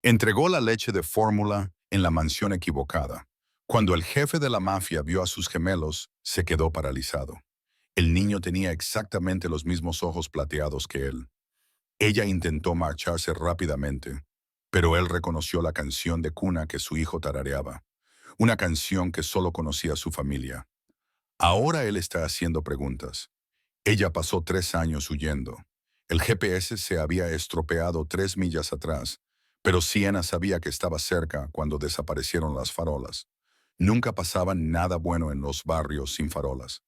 Entregó la leche de fórmula en la mansión equivocada. Cuando el jefe de la mafia vio a sus gemelos, se quedó paralizado. El niño tenía exactamente los mismos ojos plateados que él. Ella intentó marcharse rápidamente, pero él reconoció la canción de cuna que su hijo tarareaba, una canción que solo conocía su familia. Ahora él está haciendo preguntas. Ella pasó 3 años huyendo. El GPS se había estropeado 3 millas atrás, pero Siena sabía que estaba cerca cuando desaparecieron las farolas. Nunca pasaba nada bueno en los barrios sin farolas.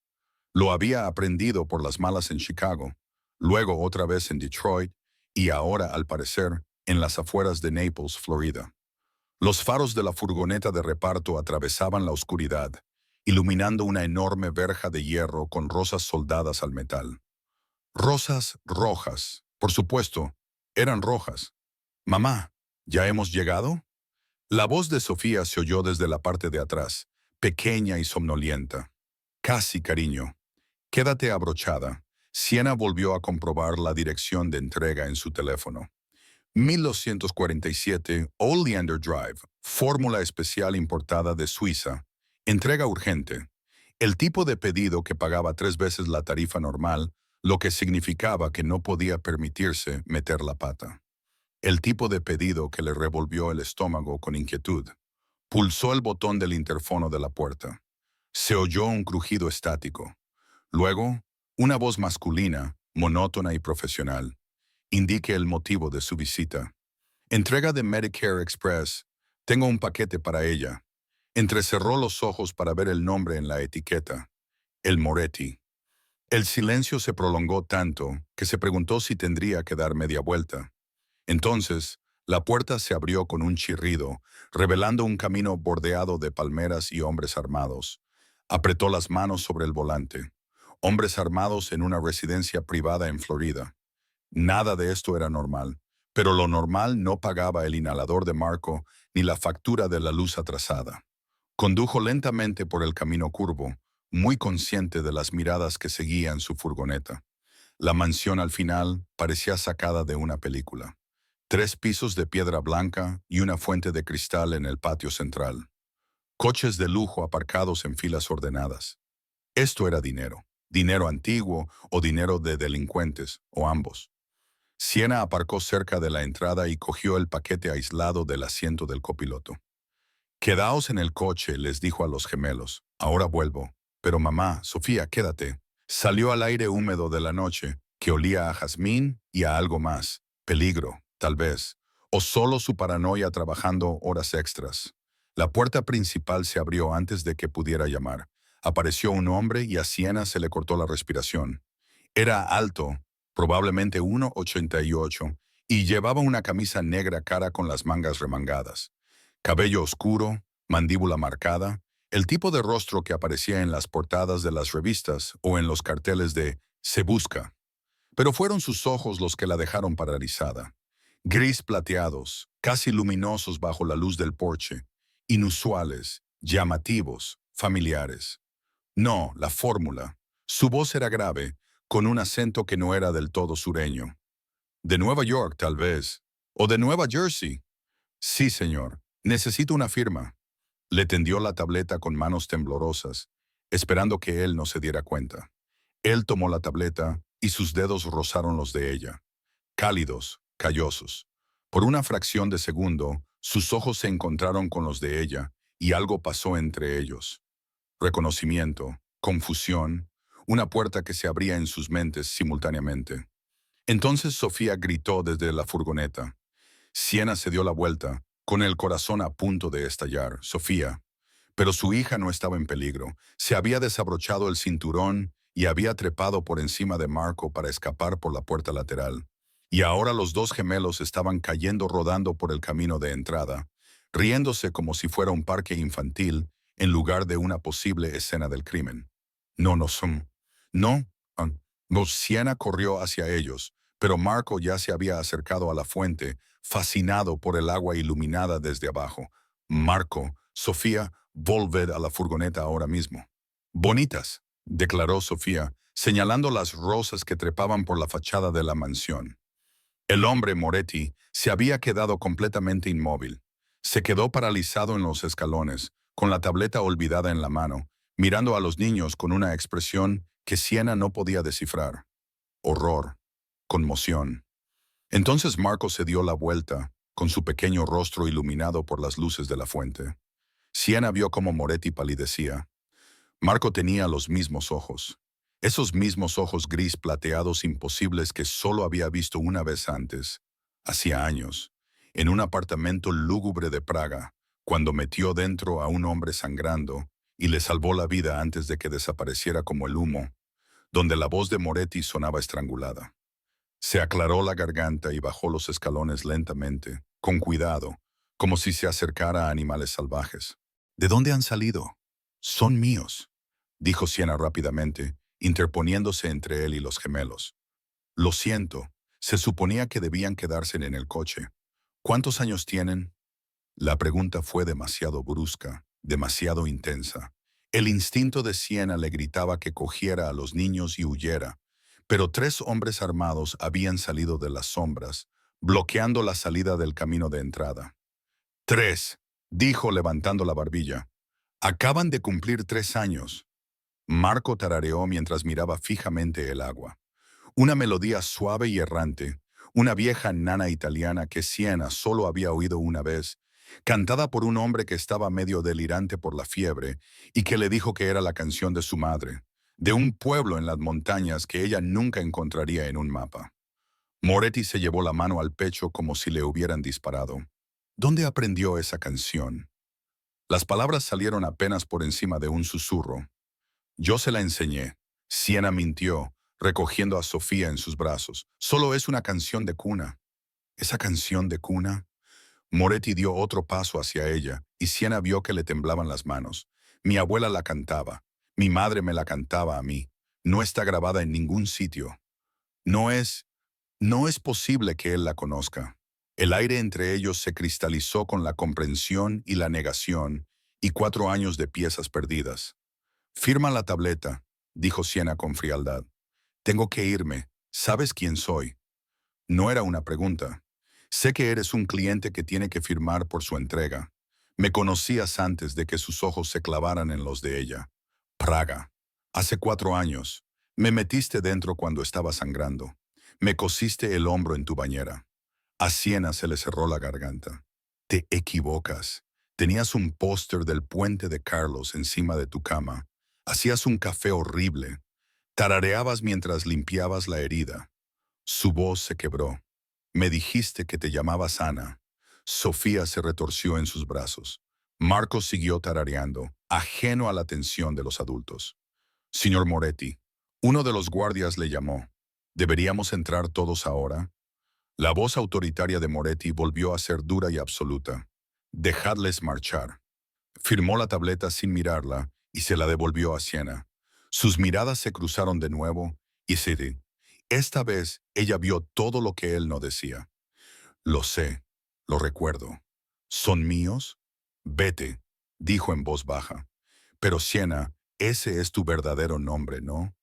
Lo había aprendido por las malas en Chicago, luego otra vez en Detroit y ahora, al parecer, en las afueras de Naples, Florida. Los faros de la furgoneta de reparto atravesaban la oscuridad, iluminando una enorme verja de hierro con rosas soldadas al metal. Rosas rojas, por supuesto, eran rojas. Mamá, ¿ya hemos llegado? La voz de Sofía se oyó desde la parte de atrás, pequeña y somnolienta. Casi, cariño. Quédate abrochada. Siena volvió a comprobar la dirección de entrega en su teléfono. 1247 Oleander Drive, fórmula especial importada de Suiza. Entrega urgente. El tipo de pedido que pagaba 3 veces la tarifa normal, lo que significaba que no podía permitirse meter la pata. El tipo de pedido que le revolvió el estómago con inquietud. Pulsó el botón del interfono de la puerta. Se oyó un crujido estático. Luego, una voz masculina, monótona y profesional. Indique el motivo de su visita. Entrega de Medicare Express. Tengo un paquete para ella. Entrecerró los ojos para ver el nombre en la etiqueta. El Moretti. El silencio se prolongó tanto que se preguntó si tendría que dar media vuelta. Entonces, la puerta se abrió con un chirrido, revelando un camino bordeado de palmeras y hombres armados. Apretó las manos sobre el volante. Hombres armados en una residencia privada en Florida. Nada de esto era normal, pero lo normal no pagaba el inhalador de Marco ni la factura de la luz atrasada. Condujo lentamente por el camino curvo, muy consciente de las miradas que seguían su furgoneta. La mansión al final parecía sacada de una película. 3 pisos de piedra blanca y una fuente de cristal en el patio central. Coches de lujo aparcados en filas ordenadas. Esto era dinero. Dinero antiguo o dinero de delincuentes, o ambos. Siena aparcó cerca de la entrada y cogió el paquete aislado del asiento del copiloto. Quedaos en el coche, les dijo a los gemelos. Ahora vuelvo. Pero mamá, Sofía, quédate. Salió al aire húmedo de la noche, que olía a jazmín y a algo más. Peligro, tal vez. O solo su paranoia trabajando horas extras. La puerta principal se abrió antes de que pudiera llamar. Apareció un hombre y a Siena se le cortó la respiración. Era alto, probablemente 1,88, y llevaba una camisa negra cara con las mangas remangadas. Cabello oscuro, mandíbula marcada, el tipo de rostro que aparecía en las portadas de las revistas o en los carteles de Se busca. Pero fueron sus ojos los que la dejaron paralizada. Gris plateados, casi luminosos bajo la luz del porche, inusuales, llamativos, familiares. No, la fórmula. Su voz era grave, con un acento que no era del todo sureño. De Nueva York, tal vez. O de Nueva Jersey. Sí, señor. Necesito una firma. Le tendió la tableta con manos temblorosas, esperando que él no se diera cuenta. Él tomó la tableta y sus dedos rozaron los de ella. Cálidos, callosos. Por una fracción de segundo, sus ojos se encontraron con los de ella y algo pasó entre ellos. Reconocimiento, confusión, una puerta que se abría en sus mentes simultáneamente. Entonces Sofía gritó desde la furgoneta. Siena se dio la vuelta, con el corazón a punto de estallar. Sofía. Pero su hija no estaba en peligro. Se había desabrochado el cinturón y había trepado por encima de Marco para escapar por la puerta lateral. Y ahora los dos gemelos estaban cayendo rodando por el camino de entrada, riéndose como si fuera un parque infantil en lugar de una posible escena del crimen. No, no son. No. Siena corrió hacia ellos, pero Marco ya se había acercado a la fuente, fascinado por el agua iluminada desde abajo. Marco, Sofía, volved a la furgoneta ahora mismo. Bonitas, declaró Sofía, señalando las rosas que trepaban por la fachada de la mansión. El hombre, Moretti, se había quedado completamente inmóvil. Se quedó paralizado en los escalones, con la tableta olvidada en la mano, mirando a los niños con una expresión que Siena no podía descifrar. Horror, conmoción. Entonces Marco se dio la vuelta, con su pequeño rostro iluminado por las luces de la fuente. Siena vio cómo Moretti palidecía. Marco tenía los mismos ojos. Esos mismos ojos gris plateados imposibles que solo había visto una vez antes, hacía años, en un apartamento lúgubre de Praga, cuando metió dentro a un hombre sangrando y le salvó la vida antes de que desapareciera como el humo, donde la voz de Moretti sonaba estrangulada. Se aclaró la garganta y bajó los escalones lentamente, con cuidado, como si se acercara a animales salvajes. ¿De dónde han salido? Son míos, dijo Siena rápidamente, interponiéndose entre él y los gemelos. Lo siento, se suponía que debían quedarse en el coche. ¿Cuántos años tienen? La pregunta fue demasiado brusca, demasiado intensa. El instinto de Siena le gritaba que cogiera a los niños y huyera, pero 3 hombres armados habían salido de las sombras, bloqueando la salida del camino de entrada. 3, dijo levantando la barbilla. Acaban de cumplir 3 años. Marco tarareó mientras miraba fijamente el agua. Una melodía suave y errante, una vieja nana italiana que Siena solo había oído una vez, cantada por un hombre que estaba medio delirante por la fiebre y que le dijo que era la canción de su madre, de un pueblo en las montañas que ella nunca encontraría en un mapa. Moretti se llevó la mano al pecho como si le hubieran disparado. ¿Dónde aprendió esa canción? Las palabras salieron apenas por encima de un susurro. Yo se la enseñé. Siena mintió, recogiendo a Sofía en sus brazos. Solo es una canción de cuna. ¿Esa canción de cuna? Moretti dio otro paso hacia ella, y Siena vio que le temblaban las manos. Mi abuela la cantaba. Mi madre me la cantaba a mí. No está grabada en ningún sitio. No es, no es posible que él la conozca. El aire entre ellos se cristalizó con la comprensión y la negación, y 4 años de piezas perdidas. Firma la tableta, dijo Siena con frialdad. Tengo que irme. ¿Sabes quién soy? No era una pregunta. Sé que eres un cliente que tiene que firmar por su entrega. Me conocías antes de que sus ojos se clavaran en los de ella. Praga. Hace 4 años. Me metiste dentro cuando estaba sangrando. Me cosiste el hombro en tu bañera. A Siena se le cerró la garganta. Te equivocas. Tenías un póster del puente de Carlos encima de tu cama. Hacías un café horrible. Tarareabas mientras limpiabas la herida. Su voz se quebró. Me dijiste que te llamabas Ana. Sofía se retorció en sus brazos. Marco siguió tarareando, ajeno a la atención de los adultos. Señor Moretti, uno de los guardias le llamó. ¿Deberíamos entrar todos ahora? La voz autoritaria de Moretti volvió a ser dura y absoluta. Dejadles marchar. Firmó la tableta sin mirarla y se la devolvió a Siena. Sus miradas se cruzaron de nuevo y sí, esta vez ella vio todo lo que él no decía. Lo sé, lo recuerdo. ¿Son míos? Vete, dijo en voz baja. Pero Siena, ese es tu verdadero nombre, ¿no?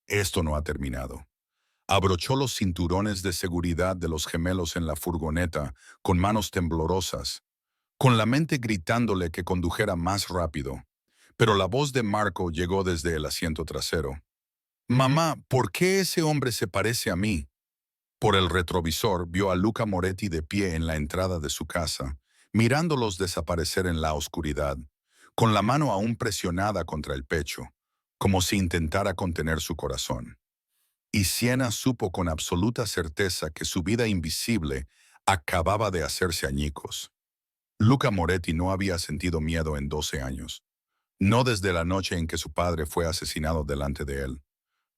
Esto no ha terminado. Abrochó los cinturones de seguridad de los gemelos en la furgoneta con manos temblorosas, con la mente gritándole que condujera más rápido. Pero la voz de Marco llegó desde el asiento trasero. Mamá, ¿por qué ese hombre se parece a mí? Por el retrovisor vio a Luca Moretti de pie en la entrada de su casa, mirándolos desaparecer en la oscuridad, con la mano aún presionada contra el pecho, como si intentara contener su corazón. Y Siena supo con absoluta certeza que su vida invisible acababa de hacerse añicos. Luca Moretti no había sentido miedo en 12 años. No desde la noche en que su padre fue asesinado delante de él.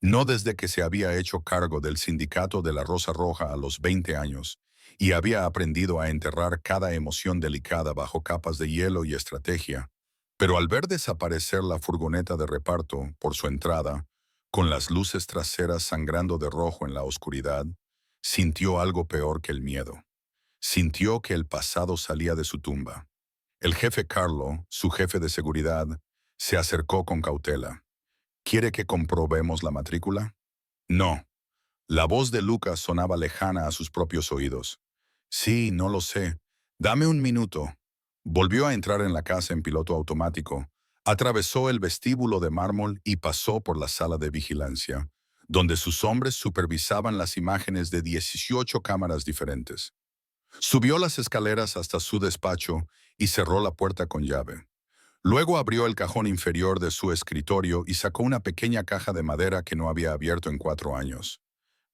No desde que se había hecho cargo del sindicato de la Rosa Roja a los 20 años y había aprendido a enterrar cada emoción delicada bajo capas de hielo y estrategia. Pero al ver desaparecer la furgoneta de reparto por su entrada, con las luces traseras sangrando de rojo en la oscuridad, sintió algo peor que el miedo. Sintió que el pasado salía de su tumba. El jefe Carlo, su jefe de seguridad, se acercó con cautela. ¿Quiere que comprobemos la matrícula? No. La voz de Luca sonaba lejana a sus propios oídos. Sí, no lo sé. Dame un minuto. Volvió a entrar en la casa en piloto automático, atravesó el vestíbulo de mármol y pasó por la sala de vigilancia, donde sus hombres supervisaban las imágenes de 18 cámaras diferentes. Subió las escaleras hasta su despacho y cerró la puerta con llave. Luego abrió el cajón inferior de su escritorio y sacó una pequeña caja de madera que no había abierto en 4 años.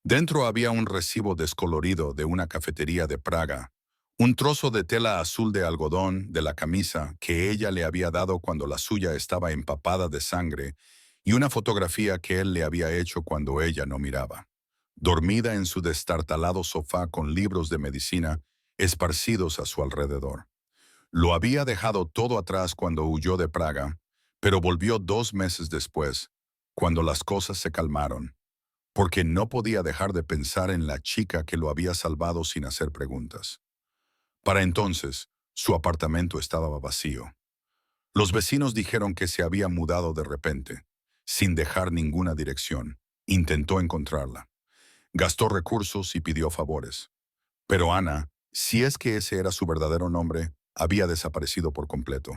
Dentro había un recibo descolorido de una cafetería de Praga, un trozo de tela azul de algodón de la camisa que ella le había dado cuando la suya estaba empapada de sangre y una fotografía que él le había hecho cuando ella no miraba. Dormida en su destartalado sofá con libros de medicina esparcidos a su alrededor. Lo había dejado todo atrás cuando huyó de Praga, pero volvió 2 meses después, cuando las cosas se calmaron, porque no podía dejar de pensar en la chica que lo había salvado sin hacer preguntas. Para entonces, su apartamento estaba vacío. Los vecinos dijeron que se había mudado de repente, sin dejar ninguna dirección. Intentó encontrarla. Gastó recursos y pidió favores. Pero Ana, si es que ese era su verdadero nombre, había desaparecido por completo.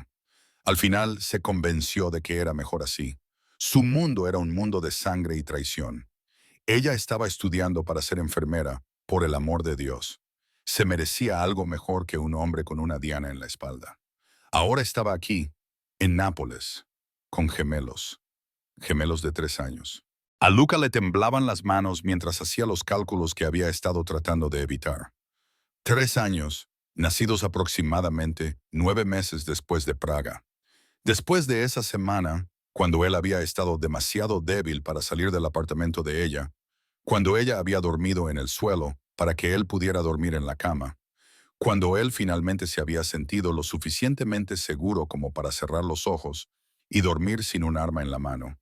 Al final se convenció de que era mejor así. Su mundo era un mundo de sangre y traición. Ella estaba estudiando para ser enfermera, por el amor de Dios. Se merecía algo mejor que un hombre con una diana en la espalda. Ahora estaba aquí, en Nápoles, con gemelos, gemelos de 3 años. A Luca le temblaban las manos mientras hacía los cálculos que había estado tratando de evitar. 3 años, nacidos aproximadamente 9 meses después de Praga. Después de esa semana, cuando él había estado demasiado débil para salir del apartamento de ella, cuando ella había dormido en el suelo para que él pudiera dormir en la cama, cuando él finalmente se había sentido lo suficientemente seguro como para cerrar los ojos y dormir sin un arma en la mano.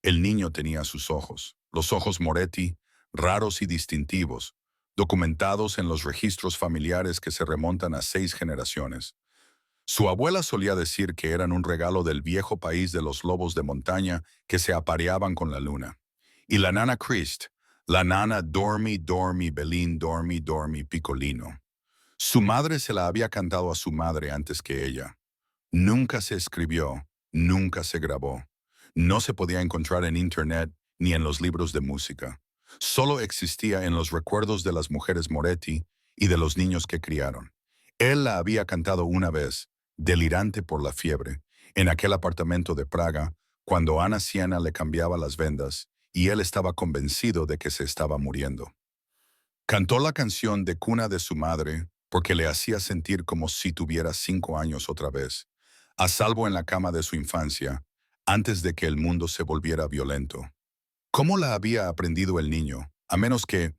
El niño tenía sus ojos, los ojos Moretti, raros y distintivos, documentados en los registros familiares que se remontan a 6 generaciones. Su abuela solía decir que eran un regalo del viejo país de los lobos de montaña que se apareaban con la luna. Y la nana Christ, la nana Dormi, Dormi, Belín, Dormi, Dormi, Piccolino. Su madre se la había cantado a su madre antes que ella. Nunca se escribió, nunca se grabó. No se podía encontrar en internet ni en los libros de música. Solo existía en los recuerdos de las mujeres Moretti y de los niños que criaron. Él la había cantado una vez, delirante por la fiebre, en aquel apartamento de Praga, cuando Ana Siena le cambiaba las vendas y él estaba convencido de que se estaba muriendo. Cantó la canción de cuna de su madre porque le hacía sentir como si tuviera 5 años otra vez, a salvo en la cama de su infancia, antes de que el mundo se volviera violento. ¿Cómo la había aprendido el niño? A menos que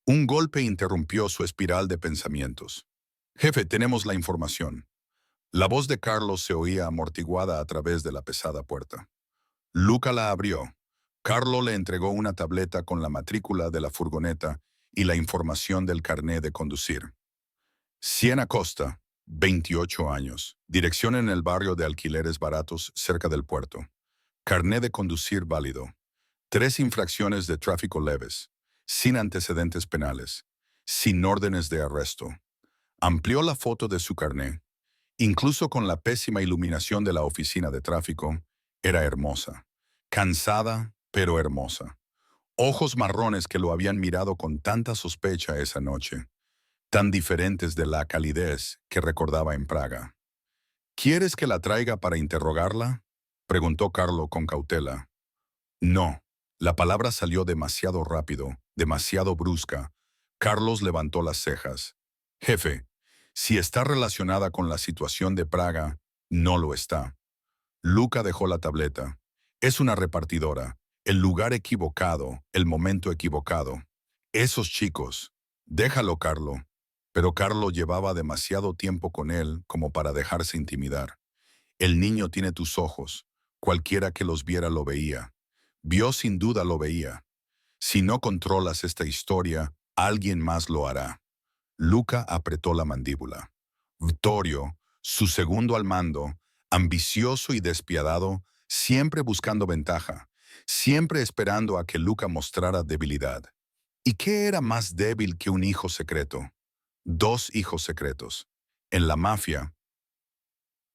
un golpe interrumpió su espiral de pensamientos. Jefe, tenemos la información. La voz de Carlos se oía amortiguada a través de la pesada puerta. Luca la abrió. Carlo le entregó una tableta con la matrícula de la furgoneta y la información del carné de conducir. Siena Costa, 28 años. Dirección en el barrio de alquileres baratos cerca del puerto. Carné de conducir válido. 3 infracciones de tráfico leves. Sin antecedentes penales. Sin órdenes de arresto. Amplió la foto de su carné. Incluso con la pésima iluminación de la oficina de tráfico, era hermosa. Cansada, pero hermosa. Ojos marrones que lo habían mirado con tanta sospecha esa noche, tan diferentes de la calidez que recordaba en Praga. ¿Quieres que la traiga para interrogarla?, preguntó Carlo con cautela. No. La palabra salió demasiado rápido, demasiado brusca. Carlos levantó las cejas. Jefe, si está relacionada con la situación de Praga, no lo está. Luca dejó la tableta. Es una repartidora. El lugar equivocado, el momento equivocado. Esos chicos. Déjalo, Carlo. Pero Carlo llevaba demasiado tiempo con él como para dejarse intimidar. El niño tiene tus ojos. Cualquiera que los viera lo veía. Vio sin duda lo veía. Si no controlas esta historia, alguien más lo hará. Luca apretó la mandíbula. Vittorio, su segundo al mando, ambicioso y despiadado, siempre buscando ventaja, siempre esperando a que Luca mostrara debilidad. ¿Y qué era más débil que un hijo secreto? Dos hijos secretos. En la mafia,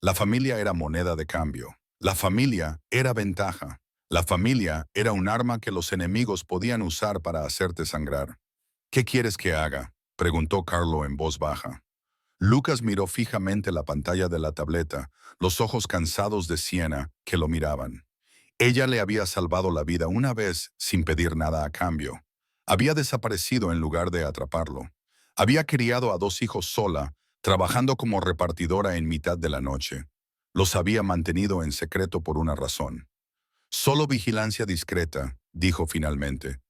la familia era moneda de cambio. La familia era ventaja. La familia era un arma que los enemigos podían usar para hacerte sangrar. ¿Qué quieres que haga?, preguntó Carlo en voz baja. Lucas miró fijamente la pantalla de la tableta, los ojos cansados de Siena que lo miraban. Ella le había salvado la vida una vez sin pedir nada a cambio. Había desaparecido en lugar de atraparlo. Había criado a dos hijos sola, trabajando como repartidora en mitad de la noche. Los había mantenido en secreto por una razón. Solo vigilancia discreta, dijo finalmente.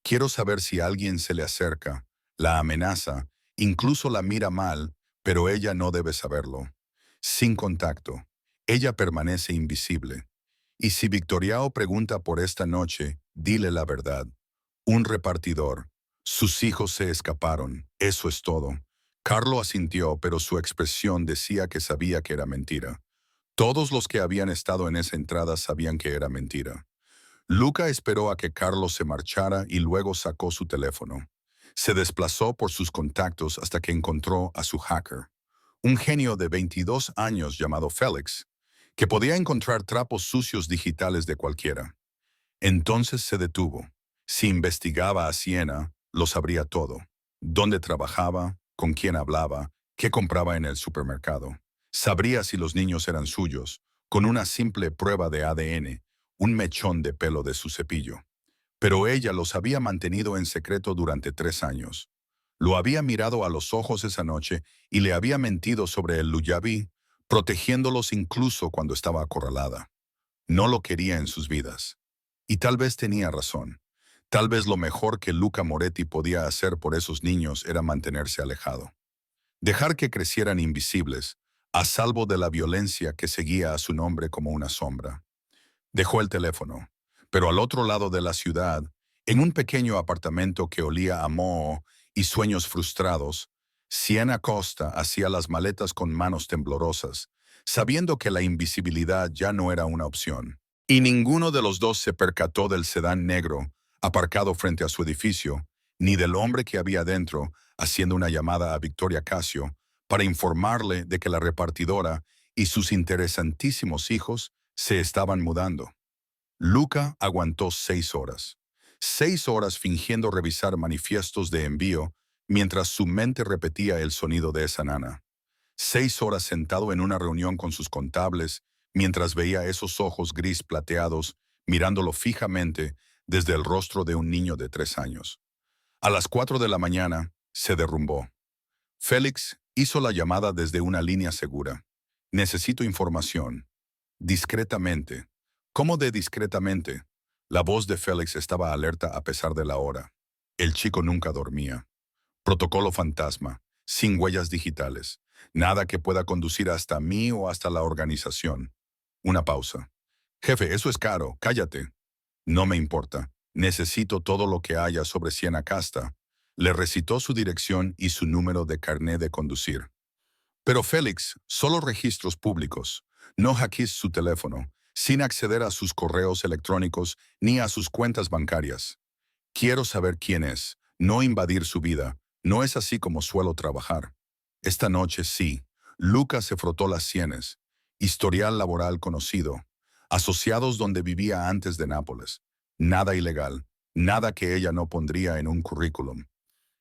Quiero saber si alguien se le acerca, la amenaza, incluso la mira mal, pero ella no debe saberlo. Sin contacto. Ella permanece invisible. Y si Victoriao pregunta por esta noche, dile la verdad. Un repartidor. Sus hijos se escaparon. Eso es todo. Carlo asintió, pero su expresión decía que sabía que era mentira. Todos los que habían estado en esa entrada sabían que era mentira. Luca esperó a que Carlos se marchara y luego sacó su teléfono. Se desplazó por sus contactos hasta que encontró a su hacker, un genio de 22 años llamado Félix, que podía encontrar trapos sucios digitales de cualquiera. Entonces se detuvo. Si investigaba a Siena, lo sabría todo. Dónde trabajaba, con quién hablaba, qué compraba en el supermercado. Sabría si los niños eran suyos, con una simple prueba de ADN, un mechón de pelo de su cepillo. Pero ella los había mantenido en secreto durante 3 años. Lo había mirado a los ojos esa noche y le había mentido sobre el Lullaby, protegiéndolos incluso cuando estaba acorralada. No lo quería en sus vidas. Y tal vez tenía razón. Tal vez lo mejor que Luca Moretti podía hacer por esos niños era mantenerse alejado. Dejar que crecieran invisibles, a salvo de la violencia que seguía a su nombre como una sombra. Dejó el teléfono, pero al otro lado de la ciudad, en un pequeño apartamento que olía a moho y sueños frustrados, Siena Costa hacía las maletas con manos temblorosas, sabiendo que la invisibilidad ya no era una opción. Y ninguno de los dos se percató del sedán negro, aparcado frente a su edificio, ni del hombre que había dentro, haciendo una llamada a Victoria Casio, para informarle de que la repartidora y sus interesantísimos hijos se estaban mudando. Luca aguantó 6 horas. 6 horas fingiendo revisar manifiestos de envío mientras su mente repetía el sonido de esa nana. 6 horas sentado en una reunión con sus contables mientras veía esos ojos gris plateados mirándolo fijamente desde el rostro de un niño de 3 años. A las 4 de la mañana se derrumbó. Félix hizo la llamada desde una línea segura. Necesito información. Discretamente. ¿Cómo de discretamente? La voz de Félix estaba alerta a pesar de la hora. El chico nunca dormía. Protocolo fantasma, sin huellas digitales. Nada que pueda conducir hasta mí o hasta la organización. Una pausa. Jefe, eso es caro, cállate. No me importa. Necesito todo lo que haya sobre Siena Casta. Le recitó su dirección y su número de carné de conducir. Pero Félix, solo registros públicos. No hackees su teléfono, sin acceder a sus correos electrónicos ni a sus cuentas bancarias. Quiero saber quién es, no invadir su vida. No es así como suelo trabajar. Esta noche sí. Lucas se frotó las sienes. Historial laboral conocido. Asociados donde vivía antes de Nápoles. Nada ilegal. Nada que ella no pondría en un currículum.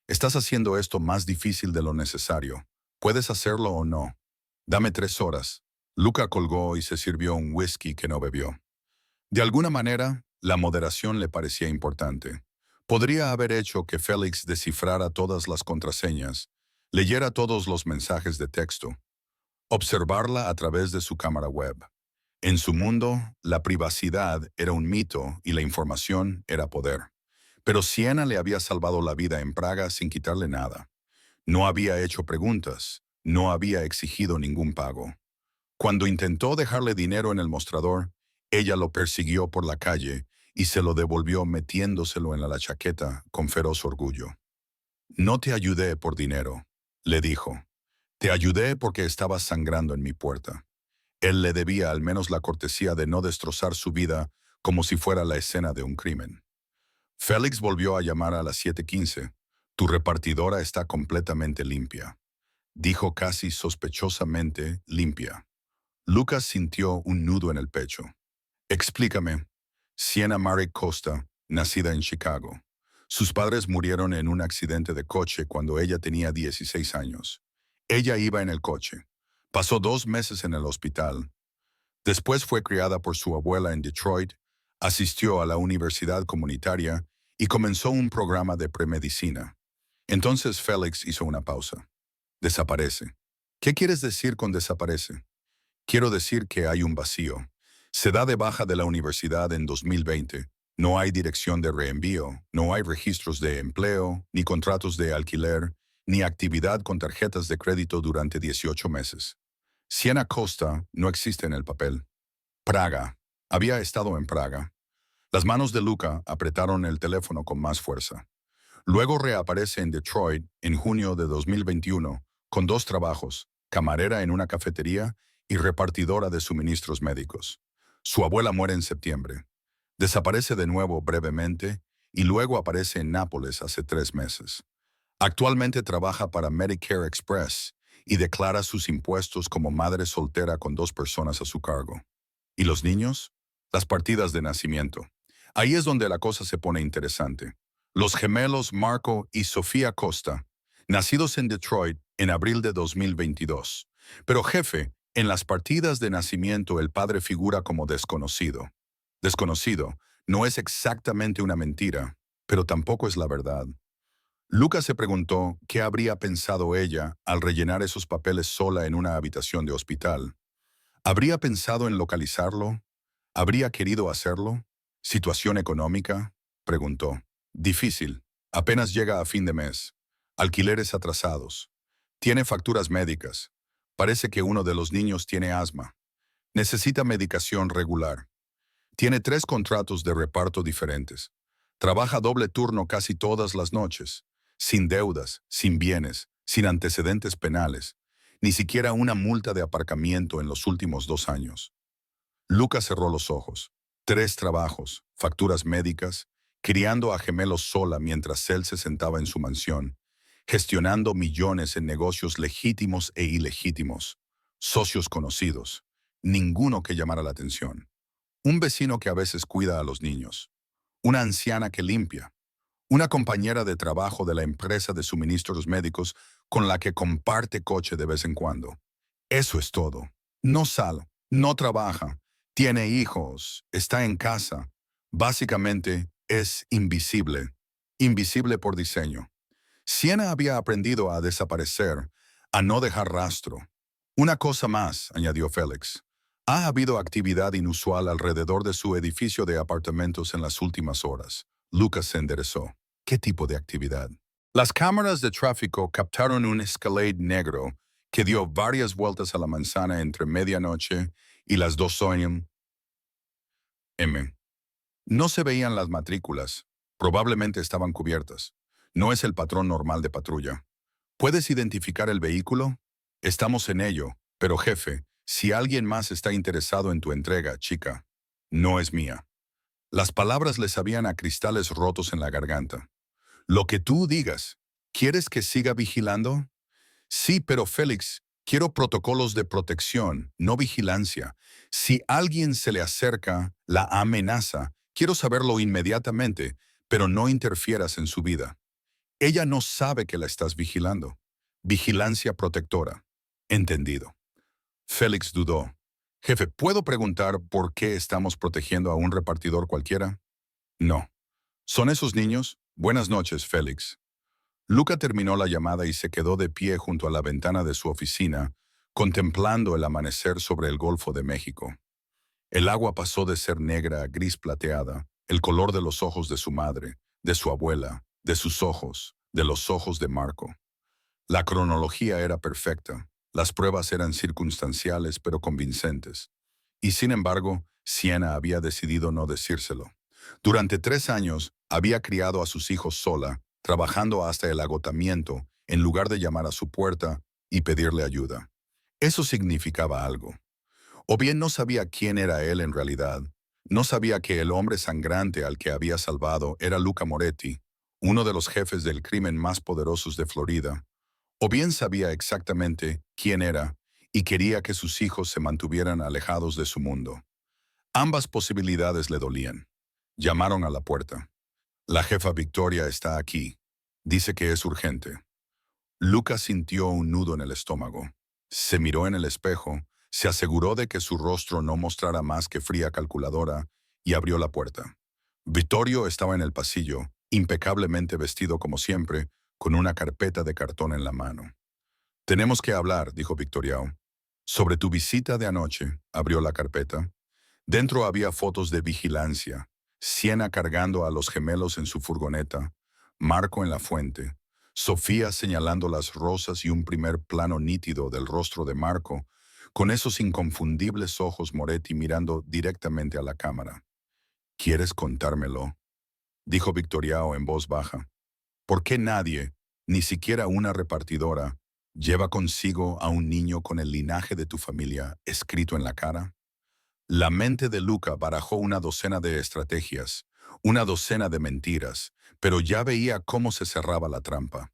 Estás haciendo esto más difícil de lo necesario. ¿Puedes hacerlo o no? Dame 3 horas. Luca colgó y se sirvió un whisky que no bebió. De alguna manera, la moderación le parecía importante. Podría haber hecho que Félix descifrara todas las contraseñas, leyera todos los mensajes de texto, observarla a través de su cámara web. En su mundo, la privacidad era un mito y la información era poder. Pero Siena le había salvado la vida en Praga sin quitarle nada. No había hecho preguntas, no había exigido ningún pago. Cuando intentó dejarle dinero en el mostrador, ella lo persiguió por la calle y se lo devolvió metiéndoselo en la chaqueta con feroz orgullo. No te ayudé por dinero, le dijo. Te ayudé porque estabas sangrando en mi puerta. Él le debía al menos la cortesía de no destrozar su vida como si fuera la escena de un crimen. Félix volvió a llamar a las 7:15. Tu repartidora está completamente limpia, dijo casi sospechosamente limpia. Lucas sintió un nudo en el pecho. Explícame. Sienna Mary Costa, nacida en Chicago. Sus padres murieron en un accidente de coche cuando ella tenía 16 años. Ella iba en el coche. Pasó 2 meses en el hospital. Después fue criada por su abuela en Detroit, asistió a la universidad comunitaria y comenzó un programa de premedicina. Entonces Félix hizo una pausa. Desaparece. ¿Qué quieres decir con desaparece? Quiero decir que hay un vacío. Se da de baja de la universidad en 2020. No hay dirección de reenvío, no hay registros de empleo, ni contratos de alquiler, ni actividad con tarjetas de crédito durante 18 meses. Sienna Costa no existe en el papel. Praga. Había estado en Praga. Las manos de Luca apretaron el teléfono con más fuerza. Luego reaparece en Detroit en junio de 2021 con 2 trabajos, camarera en una cafetería y repartidora de suministros médicos. Su abuela muere en septiembre. Desaparece de nuevo brevemente y luego aparece en Nápoles hace 3 meses. Actualmente trabaja para Medicare Express y declara sus impuestos como madre soltera con 2 personas a su cargo. ¿Y los niños? Las partidas de nacimiento. Ahí es donde la cosa se pone interesante. Los gemelos Marco y Sofía Costa, nacidos en Detroit en abril de 2022. Pero jefe, en las partidas de nacimiento el padre figura como desconocido. Desconocido no es exactamente una mentira, pero tampoco es la verdad. Lucas se preguntó qué habría pensado ella al rellenar esos papeles sola en una habitación de hospital. ¿Habría pensado en localizarlo? ¿Habría querido hacerlo? ¿Situación económica? Preguntó. Difícil. Apenas llega a fin de mes. Alquileres atrasados. Tiene facturas médicas. Parece que uno de los niños tiene asma. Necesita medicación regular. Tiene 3 contratos de reparto diferentes. Trabaja doble turno casi todas las noches. Sin deudas, sin bienes, sin antecedentes penales. Ni siquiera una multa de aparcamiento en los últimos 2 años. Lucas cerró los ojos. 3 trabajos, facturas médicas, criando a gemelos sola mientras él se sentaba en su mansión, gestionando millones en negocios legítimos e ilegítimos, socios conocidos, ninguno que llamara la atención. Un vecino que a veces cuida a los niños, una anciana que limpia, una compañera de trabajo de la empresa de suministros médicos con la que comparte coche de vez en cuando. Eso es todo. No sale, no trabaja, tiene hijos, está en casa. Básicamente es invisible. Invisible por diseño. Sienna había aprendido a desaparecer, a no dejar rastro. Una cosa más, añadió Félix. Ha habido actividad inusual alrededor de su edificio de apartamentos en las últimas horas. Lucas se enderezó. ¿Qué tipo de actividad? Las cámaras de tráfico captaron un Escalade negro que dio varias vueltas a la manzana entre medianoche y las 2 m. No se veían las matrículas. Probablemente estaban cubiertas. No es el patrón normal de patrulla. ¿Puedes identificar el vehículo? Estamos en ello, pero jefe, si alguien más está interesado en tu entrega, chica, no es mía. Las palabras le sabían a cristales rotos en la garganta. Lo que tú digas. ¿Quieres que siga vigilando? Sí, pero Félix, quiero protocolos de protección, no vigilancia. Si alguien se le acerca, la amenaza, quiero saberlo inmediatamente, pero no interfieras en su vida. Ella no sabe que la estás vigilando. Vigilancia protectora. Entendido. Félix dudó. Jefe, ¿puedo preguntar por qué estamos protegiendo a un repartidor cualquiera? No. ¿Son esos niños? Buenas noches, Félix. Luca terminó la llamada y se quedó de pie junto a la ventana de su oficina, contemplando el amanecer sobre el Golfo de México. El agua pasó de ser negra a gris plateada, el color de los ojos de su madre, de su abuela, de sus ojos, de los ojos de Marco. La cronología era perfecta, las pruebas eran circunstanciales pero convincentes. Y sin embargo, Sienna había decidido no decírselo. Durante 3 años había criado a sus hijos sola, trabajando hasta el agotamiento, en lugar de llamar a su puerta y pedirle ayuda. Eso significaba algo. O bien no sabía quién era él en realidad, No sabía que el hombre sangrante al que había salvado era Luca Moretti, uno de los jefes del crimen más poderosos de Florida, o bien sabía exactamente quién era y quería que sus hijos se mantuvieran alejados de su mundo. Ambas posibilidades le dolían. Llamaron a la puerta. La jefa Victoria está aquí. Dice que es urgente. Lucas sintió un nudo en el estómago. Se miró en el espejo, se aseguró de que su rostro no mostrara más que fría calculadora y abrió la puerta. Vittorio estaba en el pasillo, impecablemente vestido como siempre, con una carpeta de cartón en la mano. «Tenemos que hablar», dijo Victoriao. «Sobre tu visita de anoche», abrió la carpeta. Dentro había fotos de vigilancia, Siena cargando a los gemelos en su furgoneta, Marco en la fuente, Sofía señalando las rosas y un primer plano nítido del rostro de Marco, con esos inconfundibles ojos Moretti mirando directamente a la cámara. «¿Quieres contármelo?», dijo Victoriao en voz baja. «¿Por qué nadie, ni siquiera una repartidora, lleva consigo a un niño con el linaje de tu familia escrito en la cara?» La mente de Luca barajó una docena de estrategias, una docena de mentiras, pero ya veía cómo se cerraba la trampa.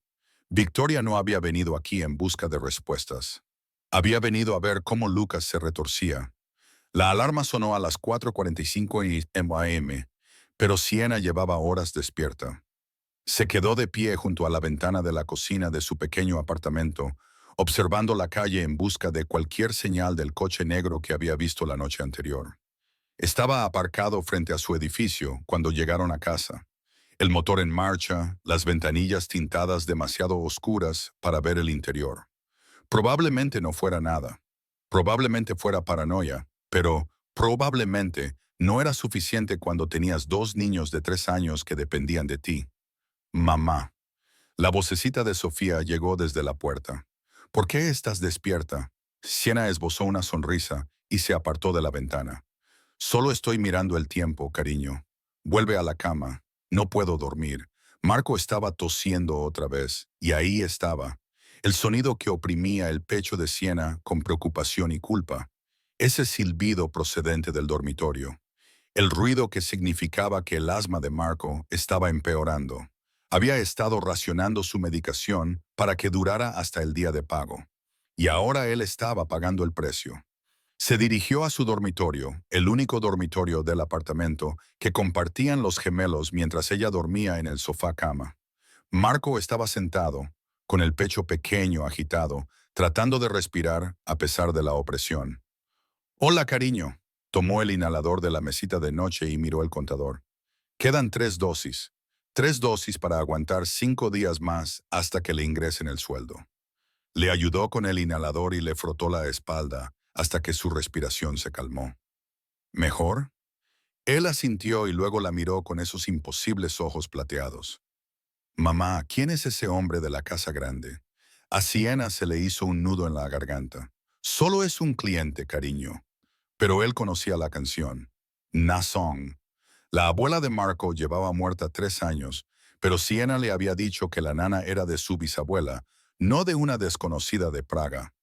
Victoria no había venido aquí en busca de respuestas. Había venido a ver cómo Lucas se retorcía. La alarma sonó a las 4:45 am, pero Siena llevaba horas despierta. Se quedó de pie junto a la ventana de la cocina de su pequeño apartamento, observando la calle en busca de cualquier señal del coche negro que había visto la noche anterior. Estaba aparcado frente a su edificio cuando llegaron a casa. El motor en marcha, las ventanillas tintadas demasiado oscuras para ver el interior. Probablemente no fuera nada. Probablemente fuera paranoia, pero probablemente no era suficiente cuando tenías 2 niños de 3 años que dependían de ti. «Mamá». La vocecita de Sofía llegó desde la puerta. «¿Por qué estás despierta?» Siena esbozó una sonrisa y se apartó de la ventana. «Solo estoy mirando el tiempo, cariño. Vuelve a la cama. No puedo dormir». Marco estaba tosiendo otra vez, y ahí estaba, el sonido que oprimía el pecho de Siena con preocupación y culpa. Ese silbido procedente del dormitorio. El ruido que significaba que el asma de Marco estaba empeorando. Había estado racionando su medicación para que durara hasta el día de pago. Y ahora él estaba pagando el precio. Se dirigió a su dormitorio, el único dormitorio del apartamento que compartían los gemelos mientras ella dormía en el sofá-cama. Marco estaba sentado, con el pecho pequeño agitado, tratando de respirar a pesar de la opresión. «Hola, cariño». Tomó el inhalador de la mesita de noche y miró el contador. «Quedan 3 dosis. 3 dosis para aguantar 5 días más hasta que le ingresen el sueldo». Le ayudó con el inhalador y le frotó la espalda hasta que su respiración se calmó. «¿Mejor?». Él asintió y luego la miró con esos imposibles ojos plateados. «Mamá, ¿quién es ese hombre de la casa grande?». A Siena se le hizo un nudo en la garganta. «Solo es un cliente, cariño». Pero él conocía la canción. Na-Song. La abuela de Marco llevaba muerta 3 años, pero Siena le había dicho que la nana era de su bisabuela, no de una desconocida de Praga.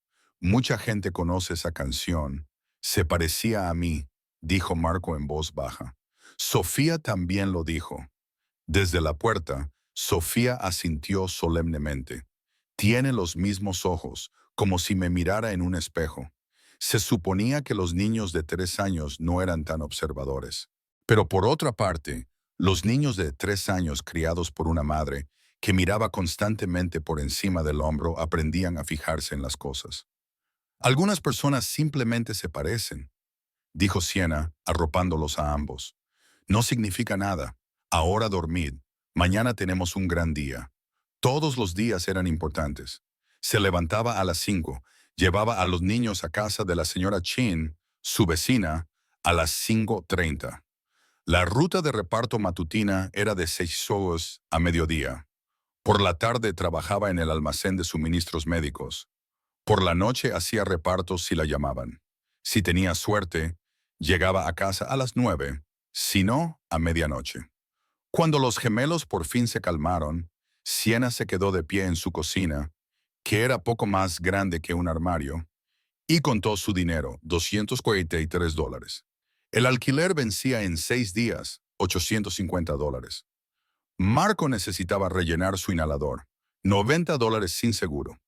«Mucha gente conoce esa canción. Se parecía a mí», dijo Marco en voz baja. Sofía también lo dijo. Desde la puerta, Sofía asintió solemnemente. «Tiene los mismos ojos, como si me mirara en un espejo». Se suponía que los niños de 3 años no eran tan observadores. Pero por otra parte, los niños de 3 años criados por una madre que miraba constantemente por encima del hombro aprendían a fijarse en las cosas. «Algunas personas simplemente se parecen», dijo Siena, arropándolos a ambos. «No significa nada. Ahora dormid. Mañana tenemos un gran día». Todos los días eran importantes. Se levantaba a las 5, llevaba a los niños a casa de la señora Chin, su vecina, a las 5:30. La ruta de reparto matutina era de 6 horas a mediodía. Por la tarde trabajaba en el almacén de suministros médicos. Por la noche hacía repartos si la llamaban. Si tenía suerte, llegaba a casa a las 9, si no, a medianoche. Cuando los gemelos por fin se calmaron, Siena se quedó de pie en su cocina, que era poco más grande que un armario, y contó su dinero, $243. El alquiler vencía en 6 días, $850. Marco necesitaba rellenar su inhalador, $90 sin seguro.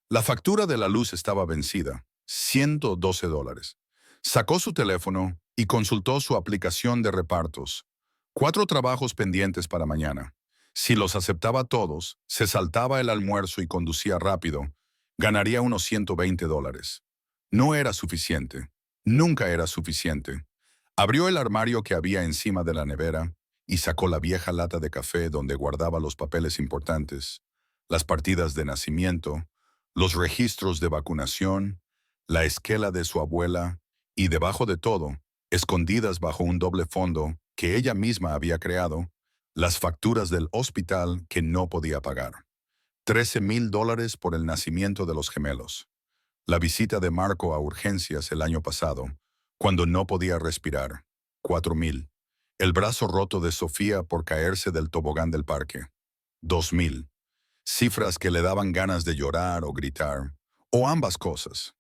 La factura de la luz estaba vencida, $112. Sacó su teléfono y consultó su aplicación de repartos. 4 trabajos pendientes para mañana. Si los aceptaba todos, se saltaba el almuerzo y conducía rápido. Ganaría unos $120. No era suficiente. Nunca era suficiente. Abrió el armario que había encima de la nevera y sacó la vieja lata de café donde guardaba los papeles importantes, las partidas de nacimiento, los registros de vacunación, la esquela de su abuela y debajo de todo, escondidas bajo un doble fondo que ella misma había creado, las facturas del hospital que no podía pagar. $13,000 por el nacimiento de los gemelos. La visita de Marco a urgencias el año pasado, cuando no podía respirar. 4,000. El brazo roto de Sofía por caerse del tobogán del parque. 2,000. Cifras que le daban ganas de llorar o gritar, o ambas cosas.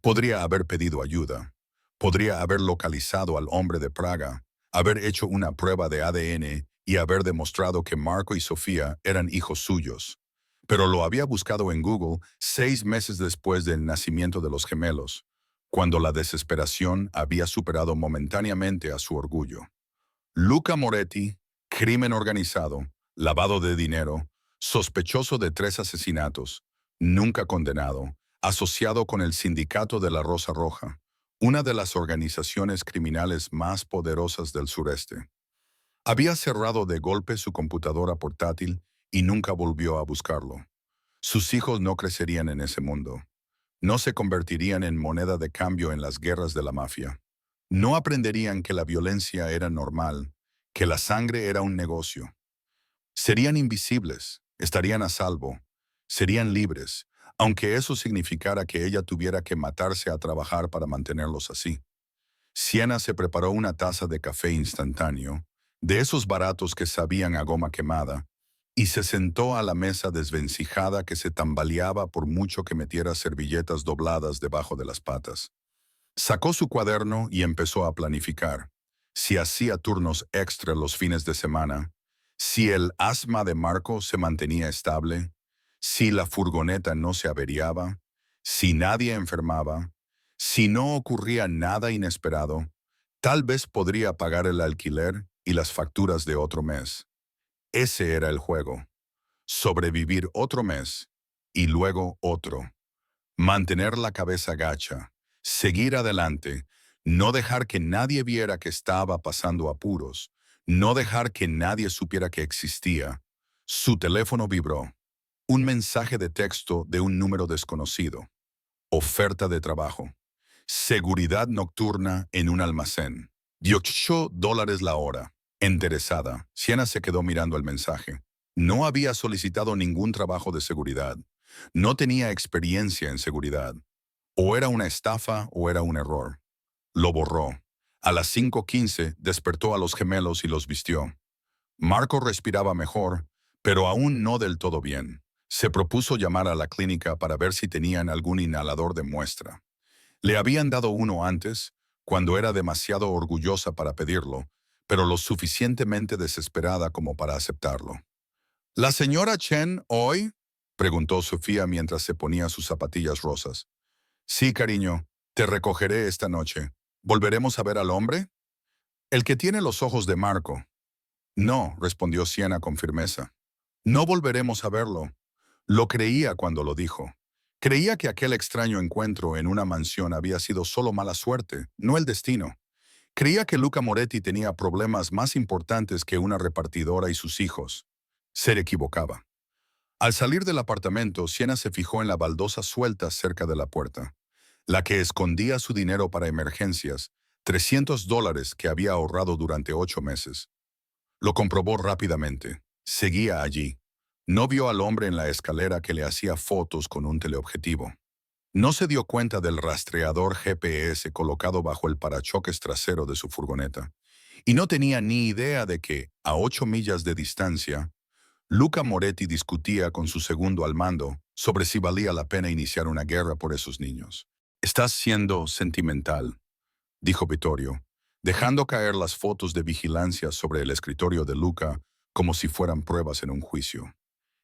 Podría haber pedido ayuda. Podría haber localizado al hombre de Praga, haber hecho una prueba de ADN y haber demostrado que Marco y Sofía eran hijos suyos. Pero lo había buscado en Google 6 meses después del nacimiento de los gemelos, cuando la desesperación había superado momentáneamente a su orgullo. Luca Moretti, crimen organizado, lavado de dinero, sospechoso de 3 asesinatos, nunca condenado, asociado con el Sindicato de la Rosa Roja, una de las organizaciones criminales más poderosas del sureste. Había cerrado de golpe su computadora portátil y nunca volvió a buscarlo. Sus hijos no crecerían en ese mundo. No se convertirían en moneda de cambio en las guerras de la mafia. No aprenderían que la violencia era normal, que la sangre era un negocio. Serían invisibles, estarían a salvo, serían libres, aunque eso significara que ella tuviera que matarse a trabajar para mantenerlos así. Siena se preparó una taza de café instantáneo, de esos baratos que sabían a goma quemada, y se sentó a la mesa desvencijada que se tambaleaba por mucho que metiera servilletas dobladas debajo de las patas. Sacó su cuaderno y empezó a planificar. Si hacía turnos extra los fines de semana, si el asma de Marco se mantenía estable, si la furgoneta no se averiaba, si nadie enfermaba, si no ocurría nada inesperado, tal vez podría pagar el alquiler y las facturas de otro mes. Ese era el juego. Sobrevivir otro mes y luego otro. Mantener la cabeza gacha, seguir adelante, no dejar que nadie viera que estaba pasando apuros, no dejar que nadie supiera que existía. Su teléfono vibró. Un mensaje de texto de un número desconocido. Oferta de trabajo. Seguridad nocturna en un almacén. $18 la hora. Interesada, Siena se quedó mirando el mensaje. No había solicitado ningún trabajo de seguridad. No tenía experiencia en seguridad. O era una estafa o era un error. Lo borró. A las 5:15 despertó a los gemelos y los vistió. Marco respiraba mejor, pero aún no del todo bien. Se propuso llamar a la clínica para ver si tenían algún inhalador de muestra. Le habían dado uno antes, cuando era demasiado orgullosa para pedirlo, pero lo suficientemente desesperada como para aceptarlo. ¿La señora Chen hoy? Preguntó Sofía mientras se ponía sus zapatillas rosas. Sí, cariño, te recogeré esta noche. ¿Volveremos a ver al hombre? El que tiene los ojos de Marco. No, respondió Siena con firmeza. No volveremos a verlo. Lo creía cuando lo dijo. Creía que aquel extraño encuentro en una mansión había sido solo mala suerte, no el destino. Creía que Luca Moretti tenía problemas más importantes que una repartidora y sus hijos. Se equivocaba. Al salir del apartamento, Siena se fijó en la baldosa suelta cerca de la puerta, la que escondía su dinero para emergencias, $300 que había ahorrado durante 8 meses. Lo comprobó rápidamente. Seguía allí. No vio al hombre en la escalera que le hacía fotos con un teleobjetivo. No se dio cuenta del rastreador GPS colocado bajo el parachoques trasero de su furgoneta. Y no tenía ni idea de que, a 8 millas de distancia, Luca Moretti discutía con su segundo al mando sobre si valía la pena iniciar una guerra por esos niños. «Estás siendo sentimental», dijo Vittorio. dejando caer las fotos de vigilancia sobre el escritorio de Luca como si fueran pruebas en un juicio.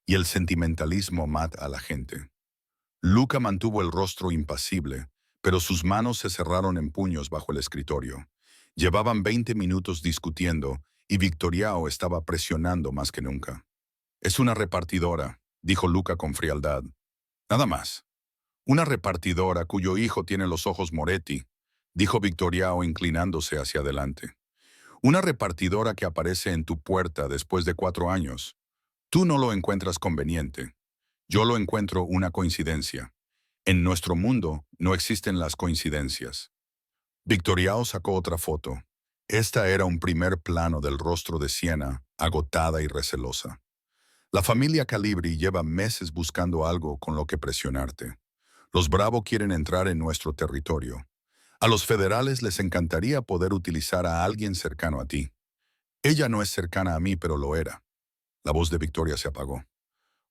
Y el sentimentalismo mata a la gente. Luca mantuvo el rostro impasible, pero sus manos se cerraron en puños bajo el escritorio. Llevaban 20 minutos discutiendo y Victoriao estaba presionando más que nunca. Es una repartidora, dijo Luca con frialdad. Nada más. Una repartidora cuyo hijo tiene los ojos Moretti, dijo Victoriao inclinándose hacia adelante. Una repartidora que aparece en tu puerta después de 4 años. Tú no lo encuentras conveniente. Yo lo encuentro una coincidencia. En nuestro mundo no existen las coincidencias. Victoriao sacó otra foto. Esta era un primer plano del rostro de Siena, agotada y recelosa. La familia Calibri lleva meses buscando algo con lo que presionarte. Los Bravo quieren entrar en nuestro territorio. A los federales les encantaría poder utilizar a alguien cercano a ti. Ella no es cercana a mí, pero lo era. La voz de Victoria se apagó.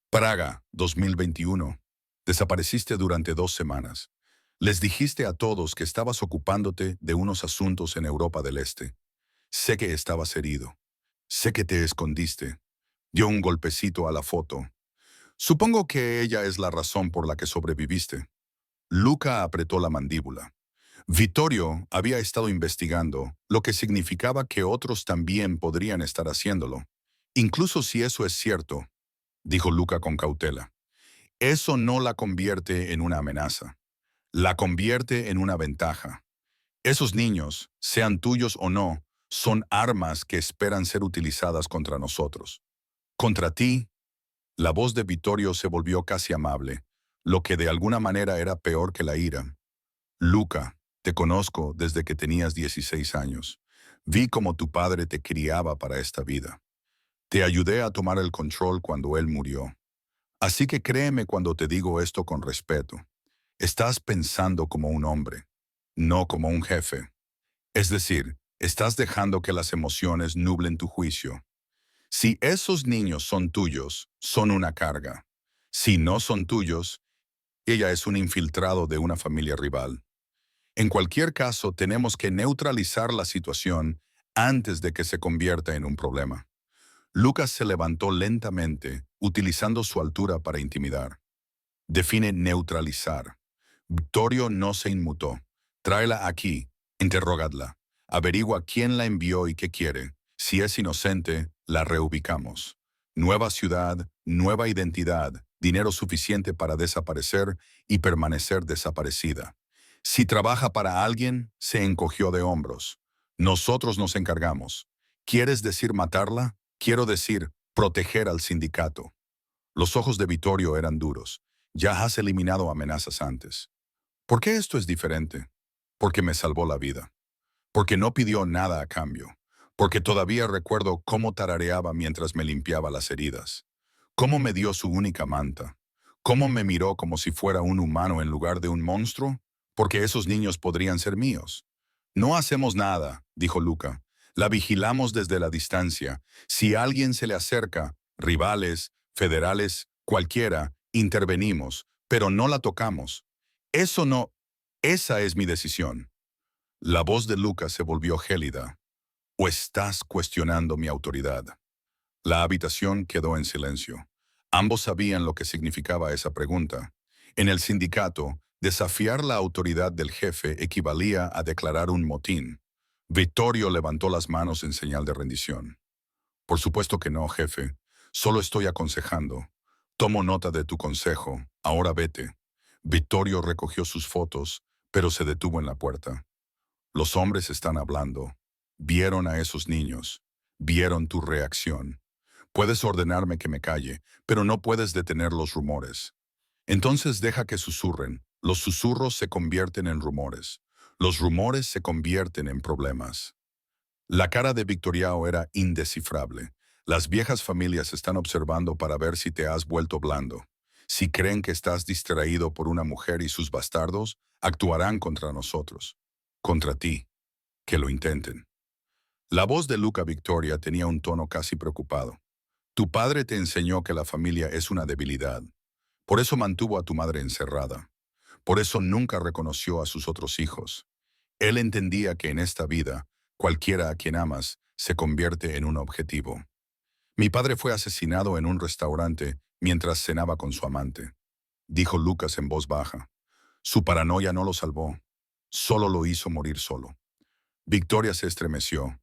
Praga, 2021. Desapareciste durante 2 semanas. Les dijiste a todos que estabas ocupándote de unos asuntos en Europa del Este. Sé que estabas herido. Sé que te escondiste. Dio un golpecito a la foto. Supongo que ella es la razón por la que sobreviviste. Luca apretó la mandíbula. Vittorio había estado investigando, lo que significaba que otros también podrían estar haciéndolo. Incluso si eso es cierto, dijo Luca con cautela, eso no la convierte en una amenaza. La convierte en una ventaja. Esos niños, sean tuyos o no, son armas que esperan ser utilizadas contra nosotros. Contra ti. La voz de Vittorio se volvió casi amable, lo que de alguna manera era peor que la ira. Luca, te conozco desde que tenías 16 años. Vi cómo tu padre te criaba para esta vida. Te ayudé a tomar el control cuando él murió. Así que créeme cuando te digo esto con respeto. Estás pensando como un hombre, no como un jefe. Es decir, estás dejando que las emociones nublen tu juicio. Si esos niños son tuyos, son una carga. Si no son tuyos, ella es un infiltrado de una familia rival. En cualquier caso, tenemos que neutralizar la situación antes de que se convierta en un problema. Lucas se levantó lentamente, utilizando su altura para intimidar. Define neutralizar. Victorio no se inmutó. Tráela aquí, interrogadla. Averigua quién la envió y qué quiere. Si es inocente, la reubicamos. Nueva ciudad, nueva identidad, dinero suficiente para desaparecer y permanecer desaparecida. Si trabaja para alguien, se encogió de hombros. Nosotros nos encargamos. ¿Quieres decir matarla? Quiero decir, proteger al sindicato. Los ojos de Vittorio eran duros. Ya has eliminado amenazas antes. ¿Por qué esto es diferente? Porque me salvó la vida. Porque no pidió nada a cambio. Porque todavía recuerdo cómo tarareaba mientras me limpiaba las heridas. Cómo me dio su única manta. Cómo me miró como si fuera un humano en lugar de un monstruo. Porque esos niños podrían ser míos. No hacemos nada, dijo Luca. La vigilamos desde la distancia. Si alguien se le acerca, rivales, federales, cualquiera, intervenimos, pero no la tocamos. Eso no, esa es mi decisión. La voz de Luca se volvió gélida. ¿O estás cuestionando mi autoridad? La habitación quedó en silencio. Ambos sabían lo que significaba esa pregunta. En el sindicato, desafiar la autoridad del jefe equivalía a declarar un motín. Vittorio levantó las manos en señal de rendición. Por supuesto que no, jefe. Solo estoy aconsejando. Tomo nota de tu consejo. Ahora vete. Vittorio recogió sus fotos, pero se detuvo en la puerta. Los hombres están hablando. Vieron a esos niños. Vieron tu reacción. Puedes ordenarme que me calle, pero no puedes detener los rumores. Entonces deja que susurren. Los susurros se convierten en rumores. Los rumores se convierten en problemas. La cara de Victoriao era indescifrable. Las viejas familias están observando para ver si te has vuelto blando. Si creen que estás distraído por una mujer y sus bastardos, actuarán contra nosotros. Contra ti. Que lo intenten. La voz de Luca Victoria tenía un tono casi preocupado. Tu padre te enseñó que la familia es una debilidad. Por eso mantuvo a tu madre encerrada. Por eso nunca reconoció a sus otros hijos. Él entendía que en esta vida, Cualquiera a quien amas se convierte en un objetivo. Mi padre fue asesinado en un restaurante mientras cenaba con su amante, dijo Lucas en voz baja. Su paranoia no lo salvó, solo lo hizo morir solo. Victoria se estremeció.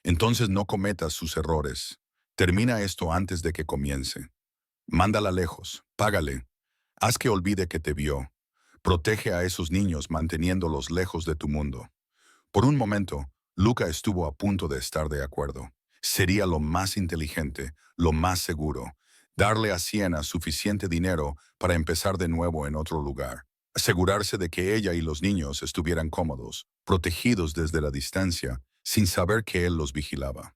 Entonces no cometas sus errores. Termina esto antes de que comience. Mándala lejos, págale. Haz que olvide que te vio. Protege a esos niños manteniéndolos lejos de tu mundo. Por un momento, Luca estuvo a punto de estar de acuerdo. Sería lo más inteligente, lo más seguro, darle a Siena suficiente dinero para empezar de nuevo en otro lugar. Asegurarse de que ella y los niños estuvieran cómodos, protegidos desde la distancia, sin saber que él los vigilaba.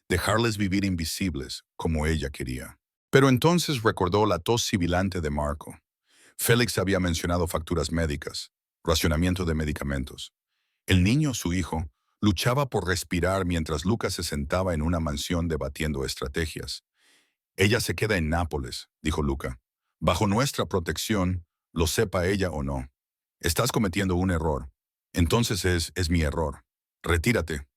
Dejarles vivir invisibles, como ella quería. Pero entonces recordó la tos sibilante de Marco. Félix había mencionado facturas médicas, racionamiento de medicamentos. El niño, su hijo, luchaba por respirar mientras Lucas se sentaba en una mansión debatiendo estrategias. Ella se queda en Nápoles, dijo Luca. Bajo nuestra protección, lo sepa ella o no. Estás cometiendo un error. Entonces es mi error. Retírate.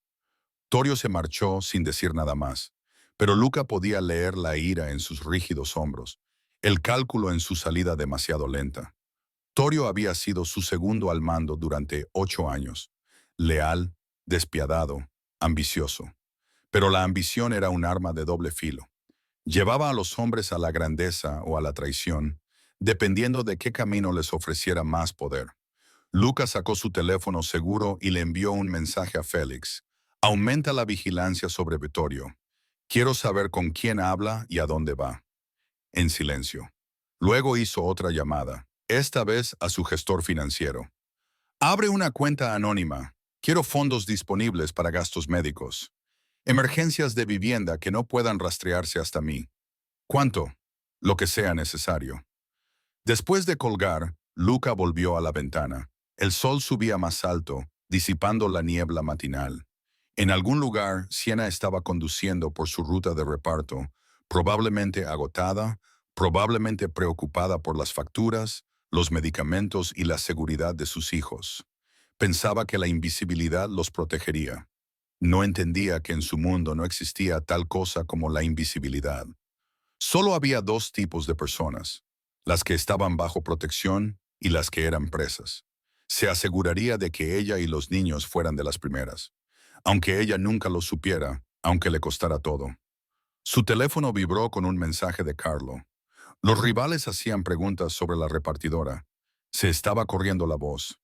Torio se marchó sin decir nada más, pero Luca podía leer la ira en sus rígidos hombros, el cálculo en su salida demasiado lenta. Torio había sido su segundo al mando durante 8 años, leal, despiadado, ambicioso. Pero la ambición era un arma de doble filo. Llevaba a los hombres a la grandeza o a la traición, dependiendo de qué camino les ofreciera más poder. Lucas sacó su teléfono seguro y le envió un mensaje a Félix. Aumenta la vigilancia sobre Vittorio. Quiero saber con quién habla y a dónde va. En silencio. Luego hizo otra llamada, esta vez a su gestor financiero. Abre una cuenta anónima. Quiero fondos disponibles para gastos médicos. Emergencias de vivienda que no puedan rastrearse hasta mí. ¿Cuánto? Lo que sea necesario. Después de colgar, Luca volvió a la ventana. El sol subía más alto, disipando la niebla matinal. En algún lugar, Siena estaba conduciendo por su ruta de reparto, probablemente agotada, probablemente preocupada por las facturas, los medicamentos y la seguridad de sus hijos. Pensaba que la invisibilidad los protegería. No entendía que en su mundo no existía tal cosa como la invisibilidad. Solo había dos tipos de personas, las que estaban bajo protección y las que eran presas. Se aseguraría de que ella y los niños fueran de las primeras, aunque ella nunca lo supiera, aunque le costara todo. Su teléfono vibró con un mensaje de Carlo. Los rivales hacían preguntas sobre la repartidora. Se estaba corriendo la voz.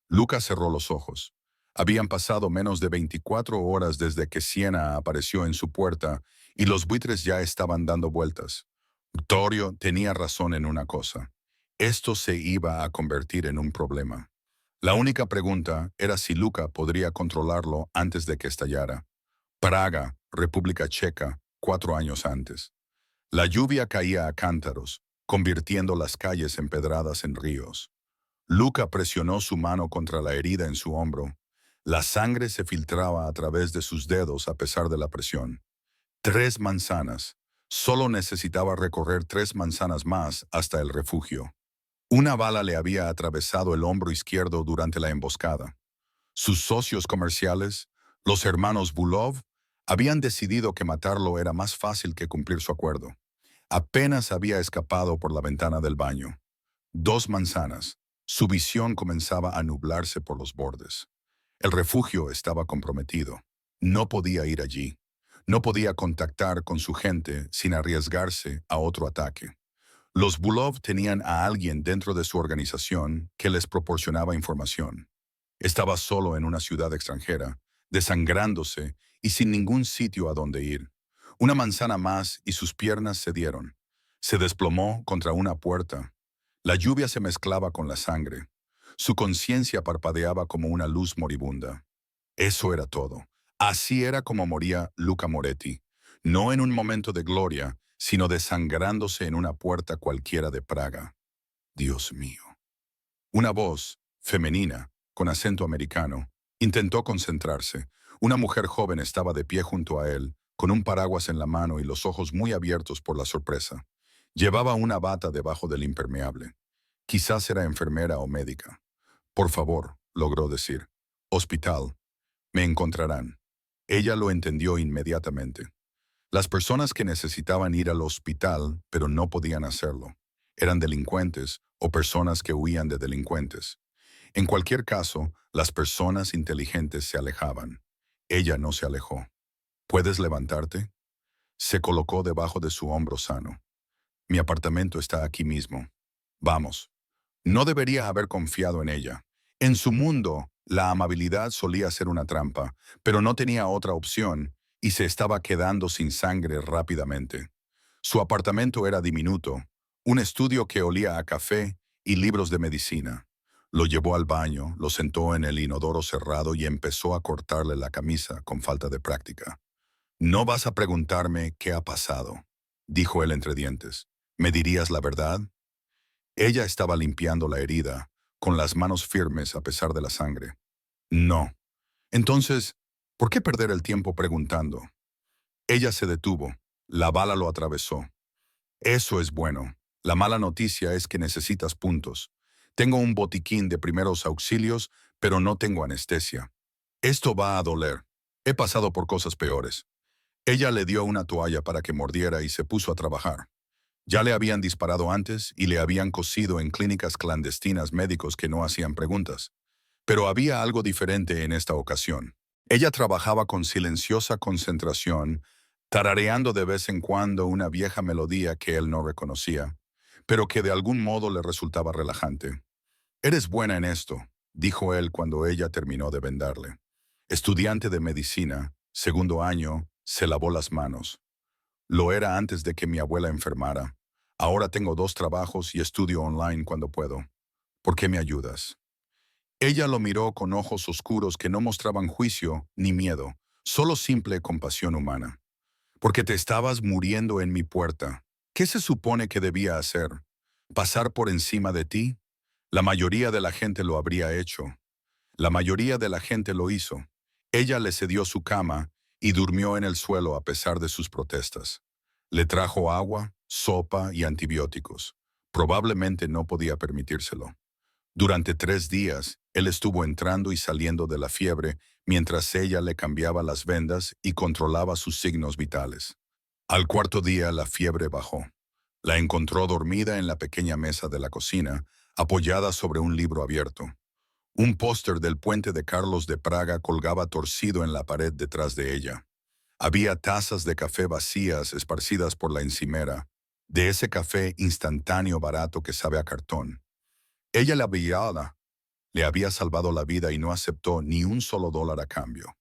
Lucas cerró los ojos. Habían pasado menos de 24 horas desde que Siena apareció en su puerta y los buitres ya estaban dando vueltas. Torio tenía razón en una cosa. Esto se iba a convertir en un problema. La única pregunta era si Luca podría controlarlo antes de que estallara. Praga, República Checa, 4 años antes. La lluvia caía a cántaros, convirtiendo las calles empedradas en ríos. Luca presionó su mano contra la herida en su hombro. La sangre se filtraba a través de sus dedos a pesar de la presión. 3 manzanas. Solo necesitaba recorrer 3 manzanas más hasta el refugio. Una bala le había atravesado el hombro izquierdo durante la emboscada. Sus socios comerciales, los hermanos Bulov, habían decidido que matarlo era más fácil que cumplir su acuerdo. Apenas había escapado por la ventana del baño. 2 manzanas. Su visión comenzaba a nublarse por los bordes. El refugio estaba comprometido. No podía ir allí. No podía contactar con su gente sin arriesgarse a otro ataque. Los Bulov tenían a alguien dentro de su organización que les proporcionaba información. Estaba solo en una ciudad extranjera, desangrándose y sin ningún sitio a donde ir. Una manzana más y sus piernas cedieron. Se desplomó contra una puerta. La lluvia se mezclaba con la sangre. Su conciencia parpadeaba como una luz moribunda. Eso era todo. Así era como moría Luca Moretti. No en un momento de gloria, sino desangrándose en una puerta cualquiera de Praga. Dios mío. Una voz, femenina, con acento americano, intentó concentrarse. Una mujer joven estaba de pie junto a él, con un paraguas en la mano y los ojos muy abiertos por la sorpresa. Llevaba una bata debajo del impermeable. Quizás era enfermera o médica. Por favor, logró decir. Hospital. Me encontrarán. Ella lo entendió inmediatamente. Las personas que necesitaban ir al hospital, pero no podían hacerlo, eran delincuentes o personas que huían de delincuentes. En cualquier caso, las personas inteligentes se alejaban. Ella no se alejó. ¿Puedes levantarte? Se colocó debajo de su hombro sano. Mi apartamento está aquí mismo. Vamos. No debería haber confiado en ella. En su mundo, la amabilidad solía ser una trampa, pero no tenía otra opción y se estaba quedando sin sangre rápidamente. Su apartamento era diminuto, un estudio que olía a café y libros de medicina. Lo llevó al baño, lo sentó en el inodoro cerrado y empezó a cortarle la camisa con falta de práctica. No vas a preguntarme qué ha pasado, dijo él entre dientes. ¿Me dirías la verdad? Ella estaba limpiando la herida, con las manos firmes a pesar de la sangre. No. Entonces, ¿por qué perder el tiempo preguntando? Ella se detuvo. La bala lo atravesó. Eso es bueno. La mala noticia es que necesitas puntos. Tengo un botiquín de primeros auxilios, pero no tengo anestesia. Esto va a doler. He pasado por cosas peores. Ella le dio una toalla para que mordiera y se puso a trabajar. Ya le habían disparado antes y le habían cosido en clínicas clandestinas médicos que no hacían preguntas. Pero había algo diferente en esta ocasión. Ella trabajaba con silenciosa concentración, tarareando de vez en cuando una vieja melodía que él no reconocía, pero que de algún modo le resultaba relajante. «Eres buena en esto», dijo él cuando ella terminó de vendarle. Estudiante de medicina, segundo año, se lavó las manos. Lo era antes de que mi abuela enfermara. Ahora tengo 2 trabajos y estudio online cuando puedo. ¿Por qué me ayudas? Ella lo miró con ojos oscuros que no mostraban juicio ni miedo, solo simple compasión humana. Porque te estabas muriendo en mi puerta. ¿Qué se supone que debía hacer? ¿Pasar por encima de ti? La mayoría de la gente lo habría hecho. La mayoría de la gente lo hizo. Ella le cedió su cama y durmió en el suelo a pesar de sus protestas. Le trajo agua, sopa y antibióticos. Probablemente no podía permitírselo. Durante 3 días, él estuvo entrando y saliendo de la fiebre mientras ella le cambiaba las vendas y controlaba sus signos vitales. Al cuarto día, la fiebre bajó. La encontró dormida en la pequeña mesa de la cocina, apoyada sobre un libro abierto. Un póster del puente de Carlos de Praga colgaba torcido en la pared detrás de ella. Había tazas de café vacías esparcidas por la encimera, de ese café instantáneo barato que sabe a cartón. Ella le había salvado la vida y no aceptó ni un solo dólar a cambio.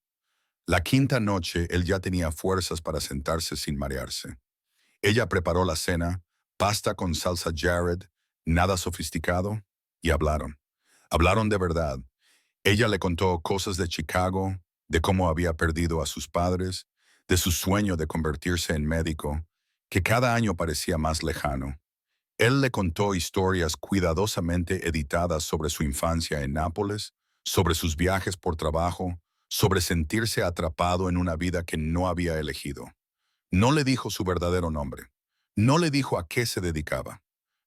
La quinta noche, él ya tenía fuerzas para sentarse sin marearse. Ella preparó la cena, pasta con salsa Jared, nada sofisticado, y hablaron. Hablaron de verdad. Ella le contó cosas de Chicago, de cómo había perdido a sus padres, de su sueño de convertirse en médico, que cada año parecía más lejano. Él le contó historias cuidadosamente editadas sobre su infancia en Nápoles, sobre sus viajes por trabajo, sobre sentirse atrapado en una vida que no había elegido. No le dijo su verdadero nombre. No le dijo a qué se dedicaba.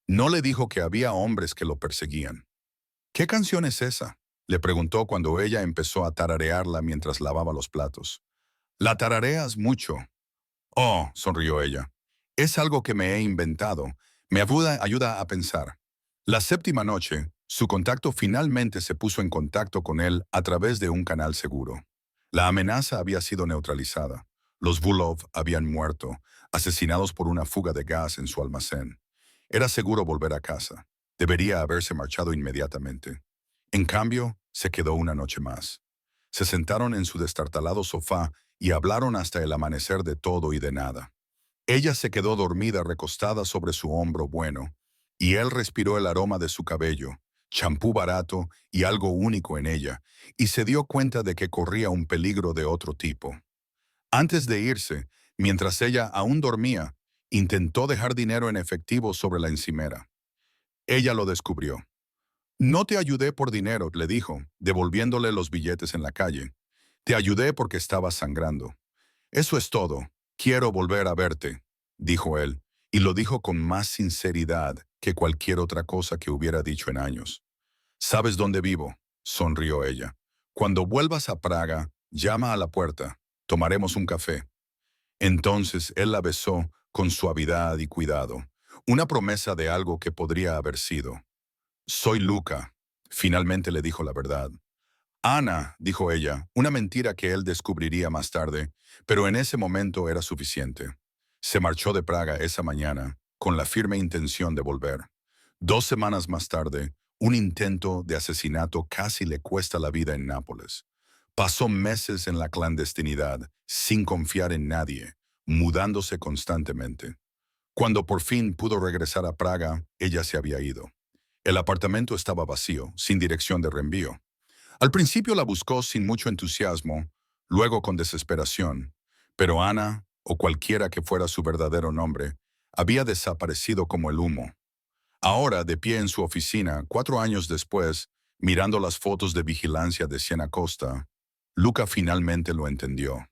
No le dijo que había hombres que lo perseguían. ¿Qué canción es esa?, le preguntó cuando ella empezó a tararearla mientras lavaba los platos. «¿La tarareas mucho?» «Oh», sonrió ella. «Es algo que me he inventado. Me ayuda a pensar». La séptima noche, su contacto finalmente se puso en contacto con él a través de un canal seguro. La amenaza había sido neutralizada. Los Vulov habían muerto, asesinados por una fuga de gas en su almacén. Era seguro volver a casa. Debería haberse marchado inmediatamente. En cambio, se quedó una noche más. Se sentaron en su destartalado sofá y hablaron hasta el amanecer de todo y de nada. Ella se quedó dormida recostada sobre su hombro bueno, y él respiró el aroma de su cabello, champú barato y algo único en ella, y se dio cuenta de que corría un peligro de otro tipo. Antes de irse, mientras ella aún dormía, intentó dejar dinero en efectivo sobre la encimera. Ella lo descubrió. «No te ayudé por dinero», le dijo, devolviéndole los billetes en la calle. «Te ayudé porque estabas sangrando». «Eso es todo. Quiero volver a verte», dijo él, y lo dijo con más sinceridad que cualquier otra cosa que hubiera dicho en años. «¿Sabes dónde vivo?», sonrió ella. «Cuando vuelvas a Praga, llama a la puerta. Tomaremos un café. Entonces él la besó con suavidad y cuidado, una promesa de algo que podría haber sido. Soy Luca. Finalmente le dijo la verdad. Ana, dijo ella, una mentira que él descubriría más tarde, pero en ese momento era suficiente. Se marchó de Praga esa mañana, con la firme intención de volver. 2 semanas más tarde, un intento de asesinato casi le cuesta la vida en Nápoles. Pasó meses en la clandestinidad, sin confiar en nadie, mudándose constantemente. Cuando por fin pudo regresar a Praga, ella se había ido. El apartamento estaba vacío, sin dirección de reenvío. Al principio la buscó sin mucho entusiasmo, luego con desesperación, pero Ana, o cualquiera que fuera su verdadero nombre, había desaparecido como el humo. Ahora, de pie en su oficina, 4 años después, mirando las fotos de vigilancia de Siena Costa, Luca finalmente lo entendió.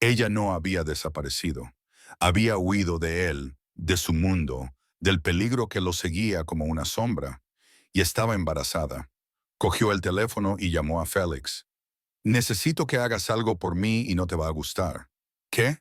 Ella no había desaparecido. Había huido de él, de su mundo, del peligro que lo seguía como una sombra, y estaba embarazada. Cogió el teléfono y llamó a Félix. Necesito que hagas algo por mí y no te va a gustar. ¿Qué?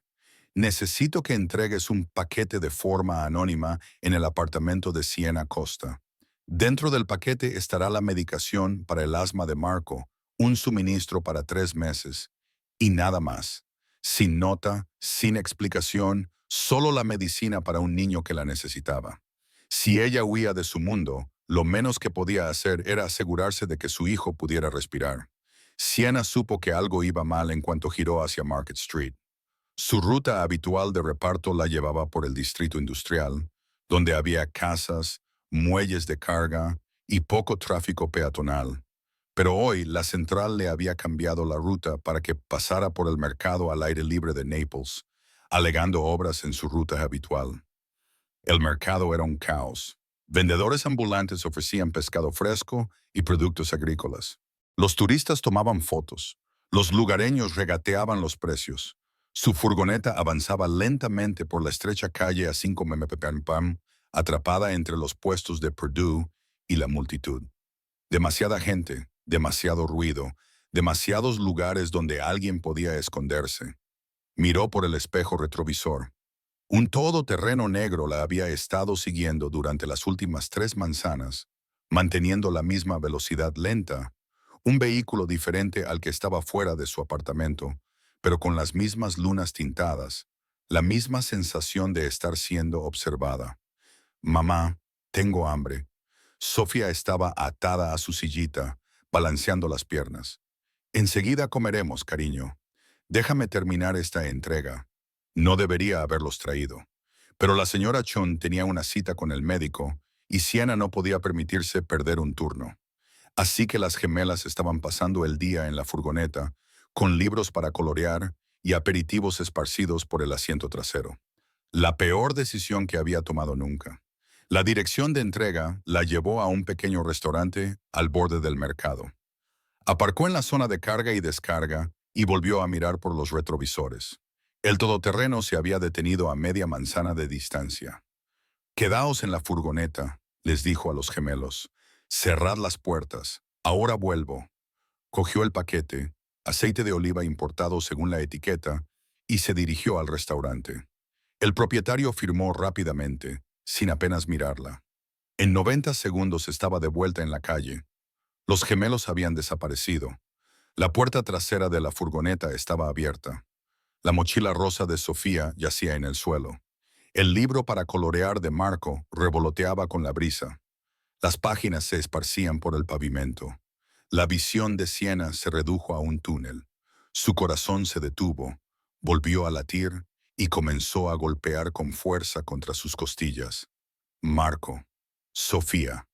Necesito que entregues un paquete de forma anónima en el apartamento de Siena Costa. Dentro del paquete estará la medicación para el asma de Marco, un suministro para 3 meses, y nada más. Sin nota, sin explicación, solo la medicina para un niño que la necesitaba. Si ella huía de su mundo, lo menos que podía hacer era asegurarse de que su hijo pudiera respirar. Siena supo que algo iba mal en cuanto giró hacia Market Street. Su ruta habitual de reparto la llevaba por el distrito industrial, donde había casas, muelles de carga y poco tráfico peatonal. Pero hoy la central le había cambiado la ruta para que pasara por el mercado al aire libre de Naples, alegando obras en su ruta habitual. El mercado era un caos. Vendedores ambulantes ofrecían pescado fresco y productos agrícolas. Los turistas tomaban fotos. Los lugareños regateaban los precios. Su furgoneta avanzaba lentamente por la estrecha calle a 5 mpm, atrapada entre los puestos de Purdue y la multitud. Demasiada gente, demasiado ruido, demasiados lugares donde alguien podía esconderse. Miró por el espejo retrovisor. Un todoterreno negro la había estado siguiendo durante las últimas 3 manzanas, manteniendo la misma velocidad lenta, un vehículo diferente al que estaba fuera de su apartamento, pero con las mismas lunas tintadas, la misma sensación de estar siendo observada. Mamá, tengo hambre. Sofía estaba atada a su sillita, balanceando las piernas. Enseguida comeremos, cariño. Déjame terminar esta entrega. No debería haberlos traído. Pero la señora Chun tenía una cita con el médico y Siena no podía permitirse perder un turno. Así que las gemelas estaban pasando el día en la furgoneta, con libros para colorear y aperitivos esparcidos por el asiento trasero. La peor decisión que había tomado nunca. La dirección de entrega la llevó a un pequeño restaurante al borde del mercado. Aparcó en la zona de carga y descarga y volvió a mirar por los retrovisores. El todoterreno se había detenido a media manzana de distancia. «Quedaos en la furgoneta», les dijo a los gemelos. «Cerrad las puertas. Ahora vuelvo». Cogió el paquete, aceite de oliva importado según la etiqueta, y se dirigió al restaurante. El propietario firmó rápidamente, sin apenas mirarla. En 90 segundos estaba de vuelta en la calle. Los gemelos habían desaparecido. La puerta trasera de la furgoneta estaba abierta. La mochila rosa de Sofía yacía en el suelo. El libro para colorear de Marco revoloteaba con la brisa. Las páginas se esparcían por el pavimento. La visión de Siena se redujo a un túnel. Su corazón se detuvo, volvió a latir y comenzó a golpear con fuerza contra sus costillas. Marco. Sofía.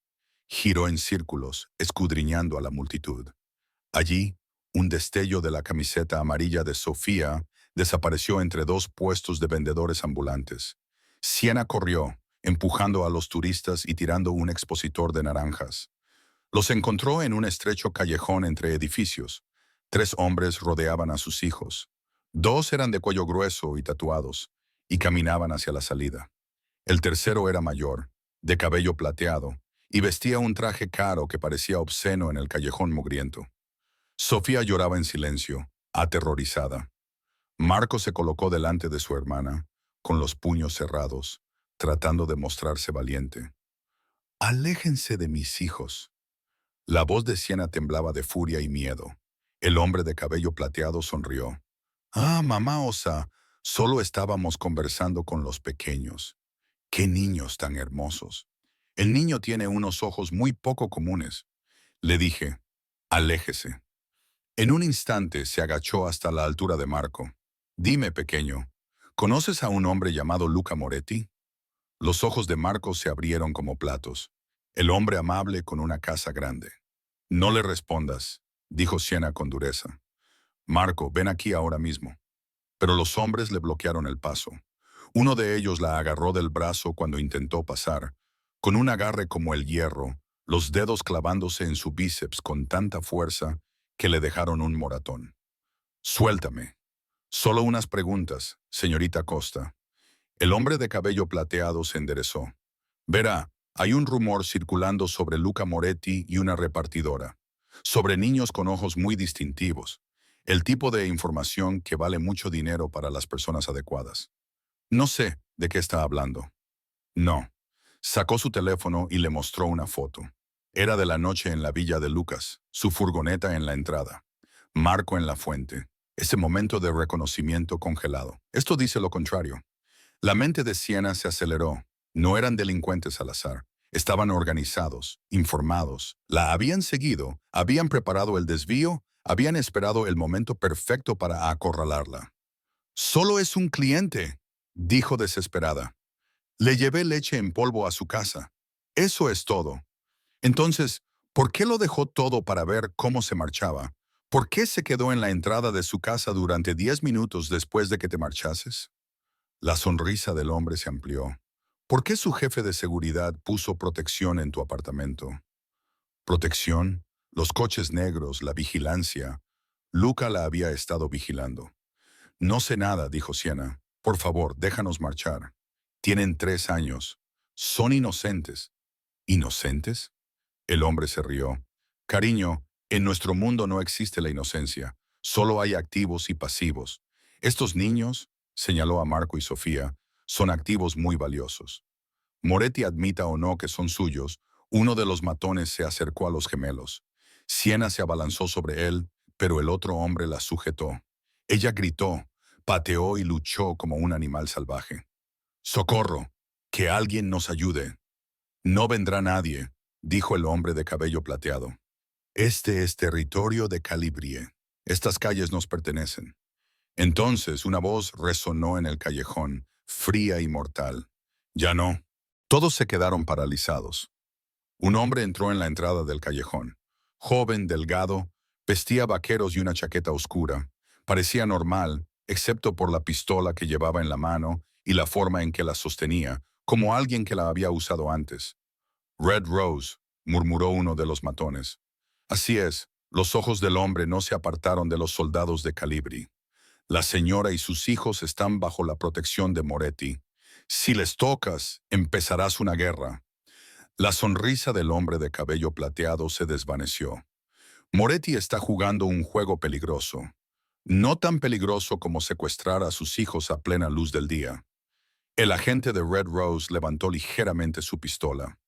Giró en círculos, escudriñando a la multitud. Allí, un destello de la camiseta amarilla de Sofía desapareció entre dos puestos de vendedores ambulantes. Siena corrió, empujando a los turistas y tirando un expositor de naranjas. Los encontró en un estrecho callejón entre edificios. 3 hombres rodeaban a sus hijos. 2 eran de cuello grueso y tatuados, y caminaban hacia la salida. El tercero era mayor, de cabello plateado, y vestía un traje caro que parecía obsceno en el callejón mugriento. Sofía lloraba en silencio, aterrorizada. Marco se colocó delante de su hermana, con los puños cerrados, tratando de mostrarse valiente. «Aléjense de mis hijos». La voz de Siena temblaba de furia y miedo. El hombre de cabello plateado sonrió. «Ah, mamá Osa, solo estábamos conversando con los pequeños. ¡Qué niños tan hermosos! El niño tiene unos ojos muy poco comunes». Le dije, «Aléjese». En un instante se agachó hasta la altura de Marco. «Dime, pequeño, ¿conoces a un hombre llamado Luca Moretti?» Los ojos de Marco se abrieron como platos. El hombre amable con una casa grande. «No le respondas», dijo Siena con dureza. «Marco, ven aquí ahora mismo». Pero los hombres le bloquearon el paso. Uno de ellos la agarró del brazo cuando intentó pasar, con un agarre como el hierro, los dedos clavándose en su bíceps con tanta fuerza que le dejaron un moratón. «Suéltame. Solo unas preguntas, señorita Costa». El hombre de cabello plateado se enderezó. «Verá, hay un rumor circulando sobre Luca Moretti y una repartidora. Sobre niños con ojos muy distintivos. El tipo de información que vale mucho dinero para las personas adecuadas». «No sé de qué está hablando». «No». Sacó su teléfono y le mostró una foto. Era de la noche en la villa de Lucas, su furgoneta en la entrada. Marco en la fuente. Ese momento de reconocimiento congelado. Esto dice lo contrario. La mente de Siena se aceleró. No eran delincuentes al azar. Estaban organizados, informados. La habían seguido, habían preparado el desvío, habían esperado el momento perfecto para acorralarla. «Solo es un cliente», dijo desesperada. «Le llevé leche en polvo a su casa. Eso es todo». Entonces, ¿por qué lo dejó todo para ver cómo se marchaba? ¿Por qué se quedó en la entrada de su casa durante 10 minutos después de que te marchases? La sonrisa del hombre se amplió. ¿Por qué su jefe de seguridad puso protección en tu apartamento? ¿Protección? Los coches negros, la vigilancia. Luca la había estado vigilando. «No sé nada», dijo Siena. «Por favor, déjanos marchar. Tienen 3 años. Son inocentes». «¿Inocentes?». El hombre se rió. «Cariño, en nuestro mundo no existe la inocencia. Solo hay activos y pasivos. Estos niños», señaló a Marco y Sofía, «son activos muy valiosos». Moretti admita o no que son suyos, uno de los matones se acercó a los gemelos. Siena se abalanzó sobre él, pero el otro hombre la sujetó. Ella gritó, pateó y luchó como un animal salvaje. «¡Socorro! ¡Que alguien nos ayude!». «No vendrá nadie», dijo el hombre de cabello plateado. «Este es territorio de Calibrie. Estas calles nos pertenecen». Entonces una voz resonó en el callejón, fría y mortal. «Ya no». Todos se quedaron paralizados. Un hombre entró en la entrada del callejón. Joven, delgado, vestía vaqueros y una chaqueta oscura. Parecía normal, excepto por la pistola que llevaba en la mano y la forma en que la sostenía, como alguien que la había usado antes. «Red Rose», murmuró uno de los matones. Así es, los ojos del hombre no se apartaron de los soldados de Calibri. «La señora y sus hijos están bajo la protección de Moretti. Si les tocas, empezarás una guerra». La sonrisa del hombre de cabello plateado se desvaneció. «Moretti está jugando un juego peligroso. No tan peligroso como secuestrar a sus hijos a plena luz del día». El agente de Red Rose levantó ligeramente su pistola.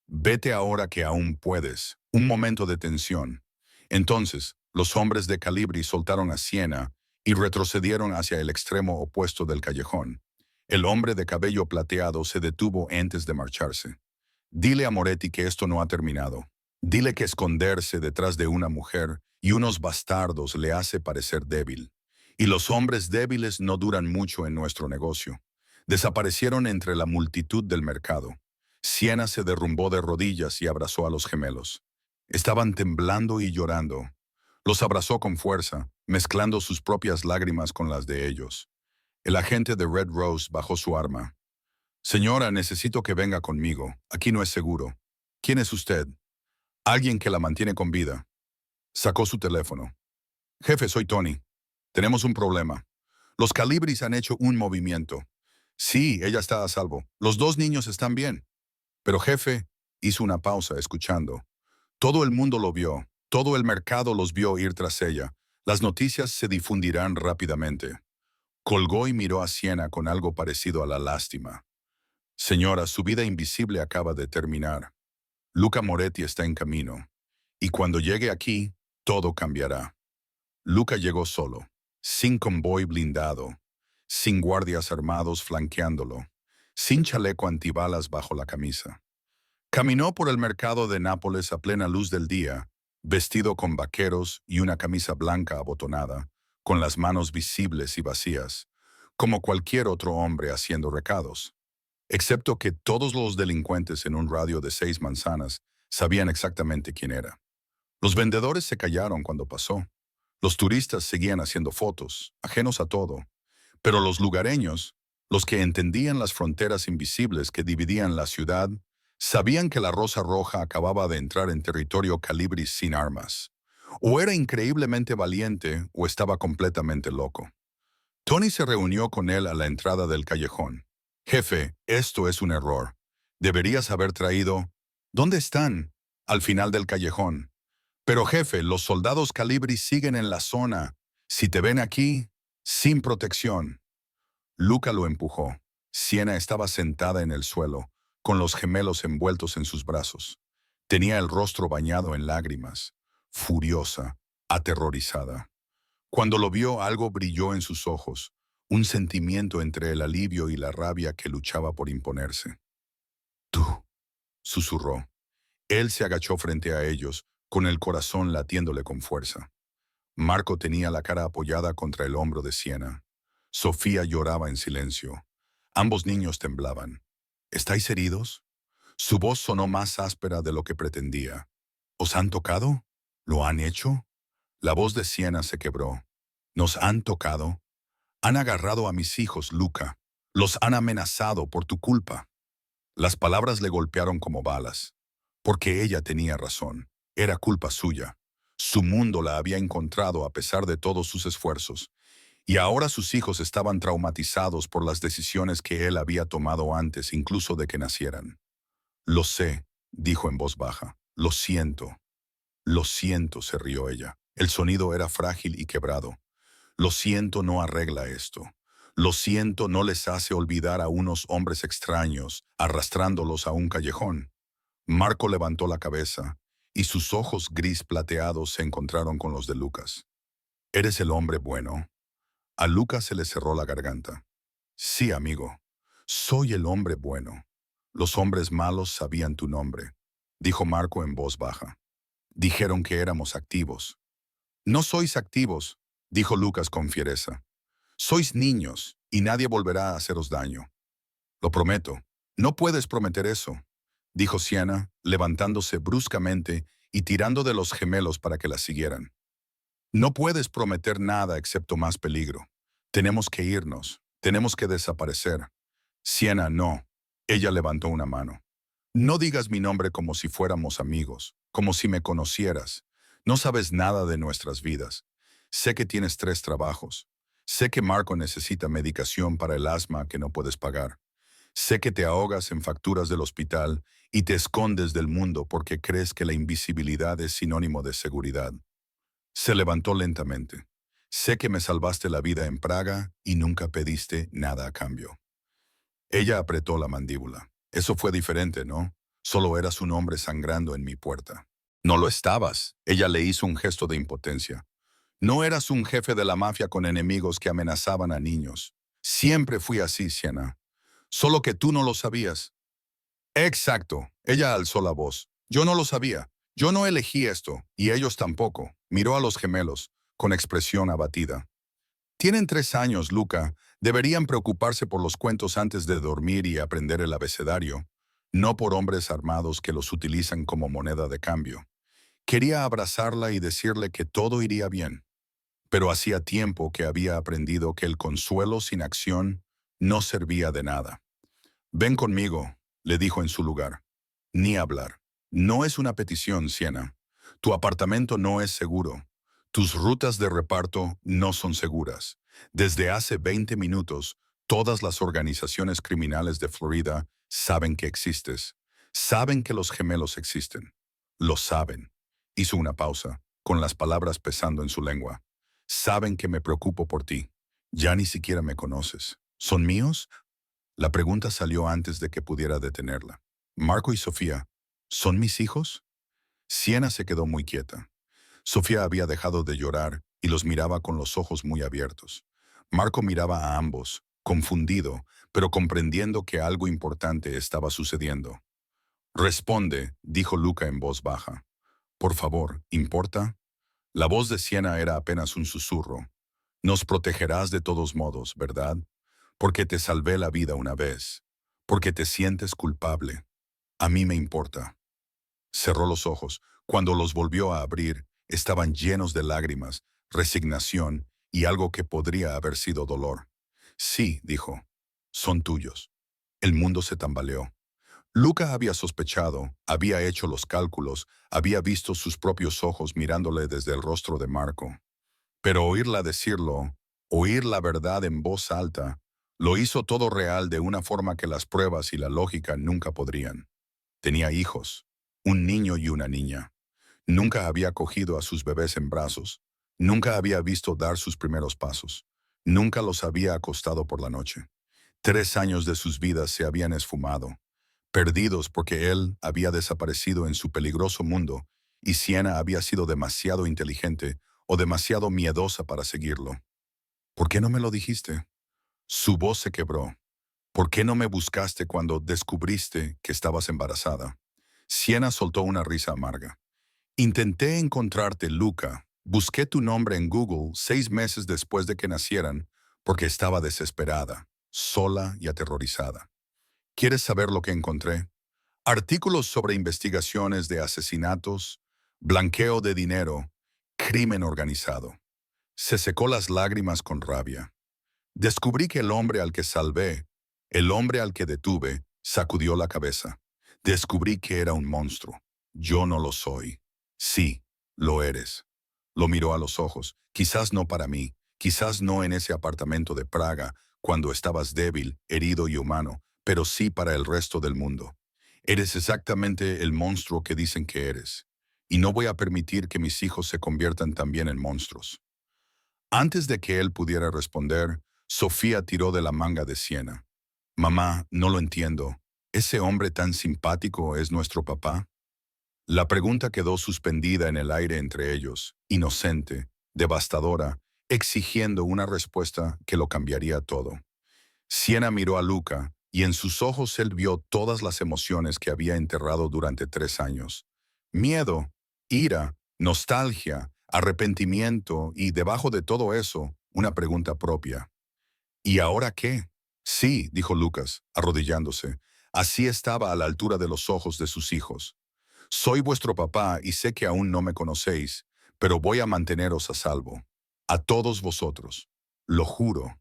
«Vete ahora que aún puedes». Un momento de tensión. Entonces, los hombres de Calibri soltaron a Siena y retrocedieron hacia el extremo opuesto del callejón. El hombre de cabello plateado se detuvo antes de marcharse. «Dile a Moretti que esto no ha terminado. Dile que esconderse detrás de una mujer y unos bastardos le hace parecer débil. Y los hombres débiles no duran mucho en nuestro negocio». Desaparecieron entre la multitud del mercado. Siena se derrumbó de rodillas y abrazó a los gemelos. Estaban temblando y llorando. Los abrazó con fuerza, mezclando sus propias lágrimas con las de ellos. El agente de Red Rose bajó su arma. «Señora, necesito que venga conmigo. Aquí no es seguro». «¿Quién es usted?» «Alguien que la mantiene con vida». Sacó su teléfono. «Jefe, soy Tony. Tenemos un problema. Los Calibris han hecho un movimiento». «Sí, ella está a salvo. Los 2 niños están bien». «Pero jefe», hizo una pausa escuchando. «Todo el mundo lo vio. Todo el mercado los vio ir tras ella. Las noticias se difundirán rápidamente». Colgó y miró a Siena con algo parecido a la lástima. Señora, su vida invisible acaba de terminar. Luca Moretti está en camino. Y cuando llegue aquí, todo cambiará. Luca llegó solo, sin convoy blindado, sin guardias armados flanqueándolo, sin chaleco antibalas bajo la camisa. Caminó por el mercado de Nápoles a plena luz del día, vestido con vaqueros y una camisa blanca abotonada, con las manos visibles y vacías, como cualquier otro hombre haciendo recados, excepto que todos los delincuentes en un radio de 6 manzanas sabían exactamente quién era. Los vendedores se callaron cuando pasó. Los turistas seguían haciendo fotos, ajenos a todo, pero los lugareños, los que entendían las fronteras invisibles que dividían la ciudad, sabían que la Rosa Roja acababa de entrar en territorio Calibris sin armas. O era increíblemente valiente o estaba completamente loco. Tony se reunió con él a la entrada del callejón. Jefe, esto es un error. Deberías haber traído... ¿Dónde están? Al final del callejón. Pero jefe, los soldados Calibris siguen en la zona. Si te ven aquí, sin protección. Luca lo empujó. Siena estaba sentada en el suelo, con los gemelos envueltos en sus brazos. Tenía el rostro bañado en lágrimas, furiosa, aterrorizada. Cuando lo vio, algo brilló en sus ojos, un sentimiento entre el alivio y la rabia que luchaba por imponerse. Tú, susurró. Él se agachó frente a ellos, con el corazón latiéndole con fuerza. Marco tenía la cara apoyada contra el hombro de Siena. Sofía lloraba en silencio. Ambos niños temblaban. ¿Estáis heridos? Su voz sonó más áspera de lo que pretendía. ¿Os han tocado? ¿Lo han hecho? La voz de Siena se quebró. ¿Nos han tocado? Han agarrado a mis hijos, Luca. Los han amenazado por tu culpa. Las palabras le golpearon como balas. Porque ella tenía razón. Era culpa suya. Su mundo la había encontrado a pesar de todos sus esfuerzos. Y ahora sus hijos estaban traumatizados por las decisiones que él había tomado antes incluso de que nacieran. Lo sé, dijo en voz baja. Lo siento. Lo siento, se rió ella. El sonido era frágil y quebrado. Lo siento no arregla esto. Lo siento no les hace olvidar a unos hombres extraños, arrastrándolos a un callejón. Marco levantó la cabeza, y sus ojos gris plateados se encontraron con los de Lucas. ¿Eres el hombre bueno? A Lucas se le cerró la garganta. Sí, amigo. Soy el hombre bueno. Los hombres malos sabían tu nombre, dijo Marco en voz baja. Dijeron que éramos activos. No sois activos, dijo Lucas con fiereza. Sois niños, y nadie volverá a haceros daño. Lo prometo. No puedes prometer eso, dijo Siena, levantándose bruscamente y tirando de los gemelos para que la siguieran. No puedes prometer nada excepto más peligro. Tenemos que irnos, tenemos que desaparecer. Siena, no. Ella levantó una mano. No digas mi nombre como si fuéramos amigos, como si me conocieras. No sabes nada de nuestras vidas. Sé que tienes 3 trabajos. Sé que Marco necesita medicación para el asma que no puedes pagar. Sé que te ahogas en facturas del hospital y te escondes del mundo porque crees que la invisibilidad es sinónimo de seguridad. Se levantó lentamente. Sé que me salvaste la vida en Praga y nunca pediste nada a cambio. Ella apretó la mandíbula. Eso fue diferente, ¿no? Solo eras un hombre sangrando en mi puerta. No lo estabas. Ella le hizo un gesto de impotencia. No eras un jefe de la mafia con enemigos que amenazaban a niños. Siempre fui así, Siena. Solo que tú no lo sabías. Exacto. Ella alzó la voz. Yo no lo sabía. Yo no elegí esto, y ellos tampoco. Miró a los gemelos, con expresión abatida. Tienen 3 años, Luca. Deberían preocuparse por los cuentos antes de dormir y aprender el abecedario, no por hombres armados que los utilizan como moneda de cambio. Quería abrazarla y decirle que todo iría bien, pero hacía tiempo que había aprendido que el consuelo sin acción no servía de nada. Ven conmigo, le dijo en su lugar. Ni hablar. No es una petición, Siena. Tu apartamento no es seguro. Tus rutas de reparto no son seguras. Desde hace 20 minutos, todas las organizaciones criminales de Florida saben que existes. Saben que los gemelos existen. Lo saben. Hizo una pausa, con las palabras pesando en su lengua. Saben que me preocupo por ti. Ya ni siquiera me conoces. ¿Son míos? La pregunta salió antes de que pudiera detenerla. Marco y Sofía, ¿son mis hijos? Siena se quedó muy quieta. Sofía había dejado de llorar y los miraba con los ojos muy abiertos. Marco miraba a ambos, confundido, pero comprendiendo que algo importante estaba sucediendo. Responde, dijo Luca en voz baja. Por favor, ¿importa? La voz de Siena era apenas un susurro. Nos protegerás de todos modos, ¿verdad? Porque te salvé la vida una vez. Porque te sientes culpable. A mí me importa. Cerró los ojos. Cuando los volvió a abrir, estaban llenos de lágrimas, resignación y algo que podría haber sido dolor. Sí, dijo, son tuyos. El mundo se tambaleó. Luca había sospechado, había hecho los cálculos, había visto sus propios ojos mirándole desde el rostro de Marco. Pero oírla decirlo, oír la verdad en voz alta, lo hizo todo real de una forma que las pruebas y la lógica nunca podrían. Tenía hijos, un niño y una niña. Nunca había cogido a sus bebés en brazos, nunca había visto dar sus primeros pasos, nunca los había acostado por la noche. 3 años de sus vidas se habían esfumado, perdidos porque él había desaparecido en su peligroso mundo y Siena había sido demasiado inteligente o demasiado miedosa para seguirlo. ¿Por qué no me lo dijiste? Su voz se quebró. ¿Por qué no me buscaste cuando descubriste que estabas embarazada? Siena soltó una risa amarga. Intenté encontrarte, Luca. Busqué tu nombre en Google 6 meses después de que nacieran porque estaba desesperada, sola y aterrorizada. ¿Quieres saber lo que encontré? Artículos sobre investigaciones de asesinatos, blanqueo de dinero, crimen organizado. Se secó las lágrimas con rabia. Descubrí que el hombre al que salvé, el hombre al que detuve, sacudió la cabeza. Descubrí que era un monstruo. Yo no lo soy. Sí, lo eres. Lo miró a los ojos. Quizás no para mí, quizás no en ese apartamento de Praga, cuando estabas débil, herido y humano, pero sí para el resto del mundo. Eres exactamente el monstruo que dicen que eres. Y no voy a permitir que mis hijos se conviertan también en monstruos. Antes de que él pudiera responder, Sofía tiró de la manga de Siena. Mamá, no lo entiendo. ¿Ese hombre tan simpático es nuestro papá? La pregunta quedó suspendida en el aire entre ellos, inocente, devastadora, exigiendo una respuesta que lo cambiaría todo. Siena miró a Luca, y en sus ojos él vio todas las emociones que había enterrado durante 3 años. Miedo, ira, nostalgia, arrepentimiento y, debajo de todo eso, una pregunta propia. ¿Y ahora qué? Sí, dijo Lucas, arrodillándose. Así estaba a la altura de los ojos de sus hijos. Soy vuestro papá y sé que aún no me conocéis, pero voy a manteneros a salvo. A todos vosotros. Lo juro.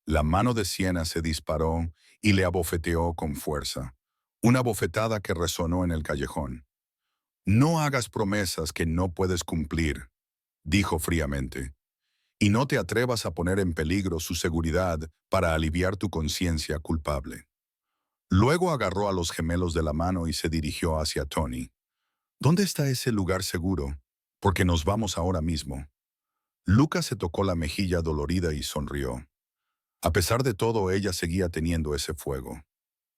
La mano de Siena se disparó y le abofeteó con fuerza. Una bofetada que resonó en el callejón. No hagas promesas que no puedes cumplir, dijo fríamente. Y no te atrevas a poner en peligro su seguridad para aliviar tu conciencia culpable. Luego agarró a los gemelos de la mano y se dirigió hacia Tony. ¿Dónde está ese lugar seguro? Porque nos vamos ahora mismo. Lucas se tocó la mejilla dolorida y sonrió. A pesar de todo, ella seguía teniendo ese fuego.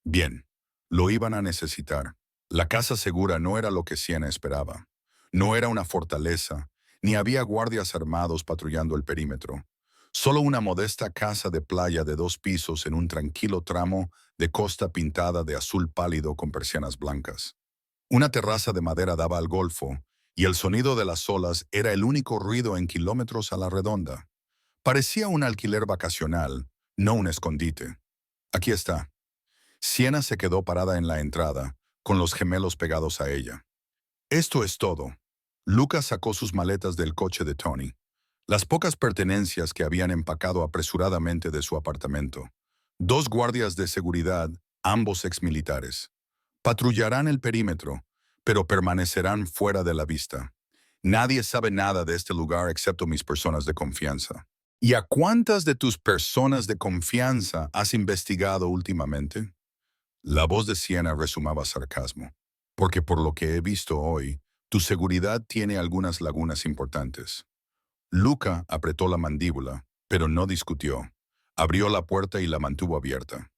Bien, lo iban a necesitar. La casa segura no era lo que Siena esperaba. No era una fortaleza, ni había guardias armados patrullando el perímetro. Solo una modesta casa de playa de 2 pisos en un tranquilo tramo de costa pintada de azul pálido con persianas blancas. Una terraza de madera daba al golfo, y el sonido de las olas era el único ruido en kilómetros a la redonda. Parecía un alquiler vacacional, no un escondite. Aquí está. Siena se quedó parada en la entrada, con los gemelos pegados a ella. Esto es todo. Lucas sacó sus maletas del coche de Tony. Las pocas pertenencias que habían empacado apresuradamente de su apartamento. 2 guardias de seguridad, ambos exmilitares. Patrullarán el perímetro, pero permanecerán fuera de la vista. Nadie sabe nada de este lugar excepto mis personas de confianza. ¿Y a cuántas de tus personas de confianza has investigado últimamente? La voz de Siena resumaba sarcasmo. Porque por lo que he visto hoy, tu seguridad tiene algunas lagunas importantes. Luca apretó la mandíbula. pero no discutió. Abrió la puerta y la mantuvo abierta.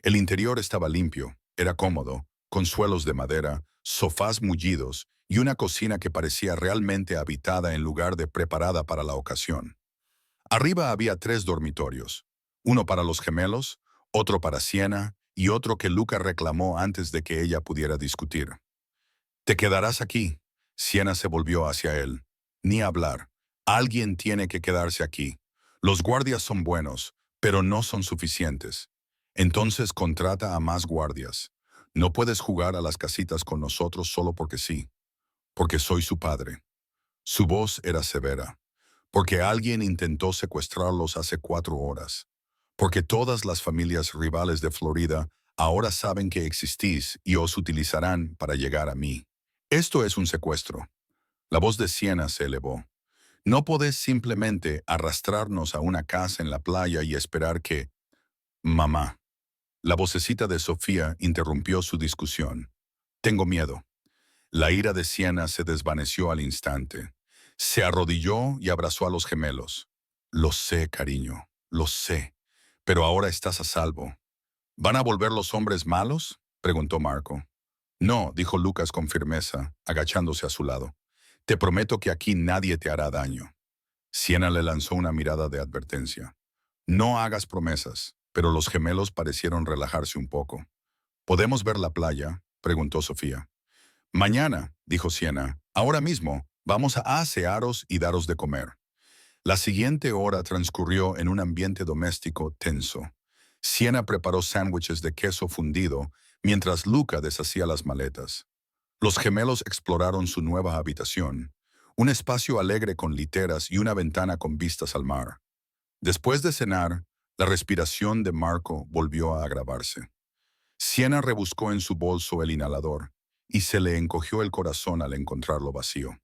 El interior estaba limpio, era cómodo, con suelos de madera, sofás mullidos y una cocina que parecía realmente habitada en lugar de preparada para la ocasión. Arriba había 3 dormitorios, uno para los gemelos, otro para Sienna y otro que Luca reclamó antes de que ella pudiera discutir. «Te quedarás aquí». Sienna se volvió hacia él. «Ni hablar. Alguien tiene que quedarse aquí. Los guardias son buenos, pero no son suficientes. Entonces contrata a más guardias. No puedes jugar a las casitas con nosotros solo porque sí, porque soy su padre». Su voz era severa. «Porque alguien intentó secuestrarlos hace 4 horas. Porque todas las familias rivales de Florida ahora saben que existís y os utilizarán para llegar a mí. Esto es un secuestro». La voz de Sienna se elevó. «No podés simplemente arrastrarnos a una casa en la playa y esperar que...» «Mamá». La vocecita de Sofía interrumpió su discusión. «Tengo miedo». La ira de Sienna se desvaneció al instante. Se arrodilló y abrazó a los gemelos. «Lo sé, cariño, lo sé, pero ahora estás a salvo». «¿Van a volver los hombres malos?», preguntó Marco. «No», dijo Lucas con firmeza, agachándose a su lado. «Te prometo que aquí nadie te hará daño». Sienna le lanzó una mirada de advertencia. «No hagas promesas», pero los gemelos parecieron relajarse un poco. «¿Podemos ver la playa?», preguntó Sofía. «Mañana», dijo Sienna. «Ahora mismo, vamos a asearos y daros de comer». La siguiente hora transcurrió en un ambiente doméstico tenso. Sienna preparó sándwiches de queso fundido, mientras Luca deshacía las maletas. Los gemelos exploraron su nueva habitación, un espacio alegre con literas y una ventana con vistas al mar. Después de cenar, la respiración de Marco volvió a agravarse. Sienna rebuscó en su bolso el inhalador, y se le encogió el corazón al encontrarlo vacío.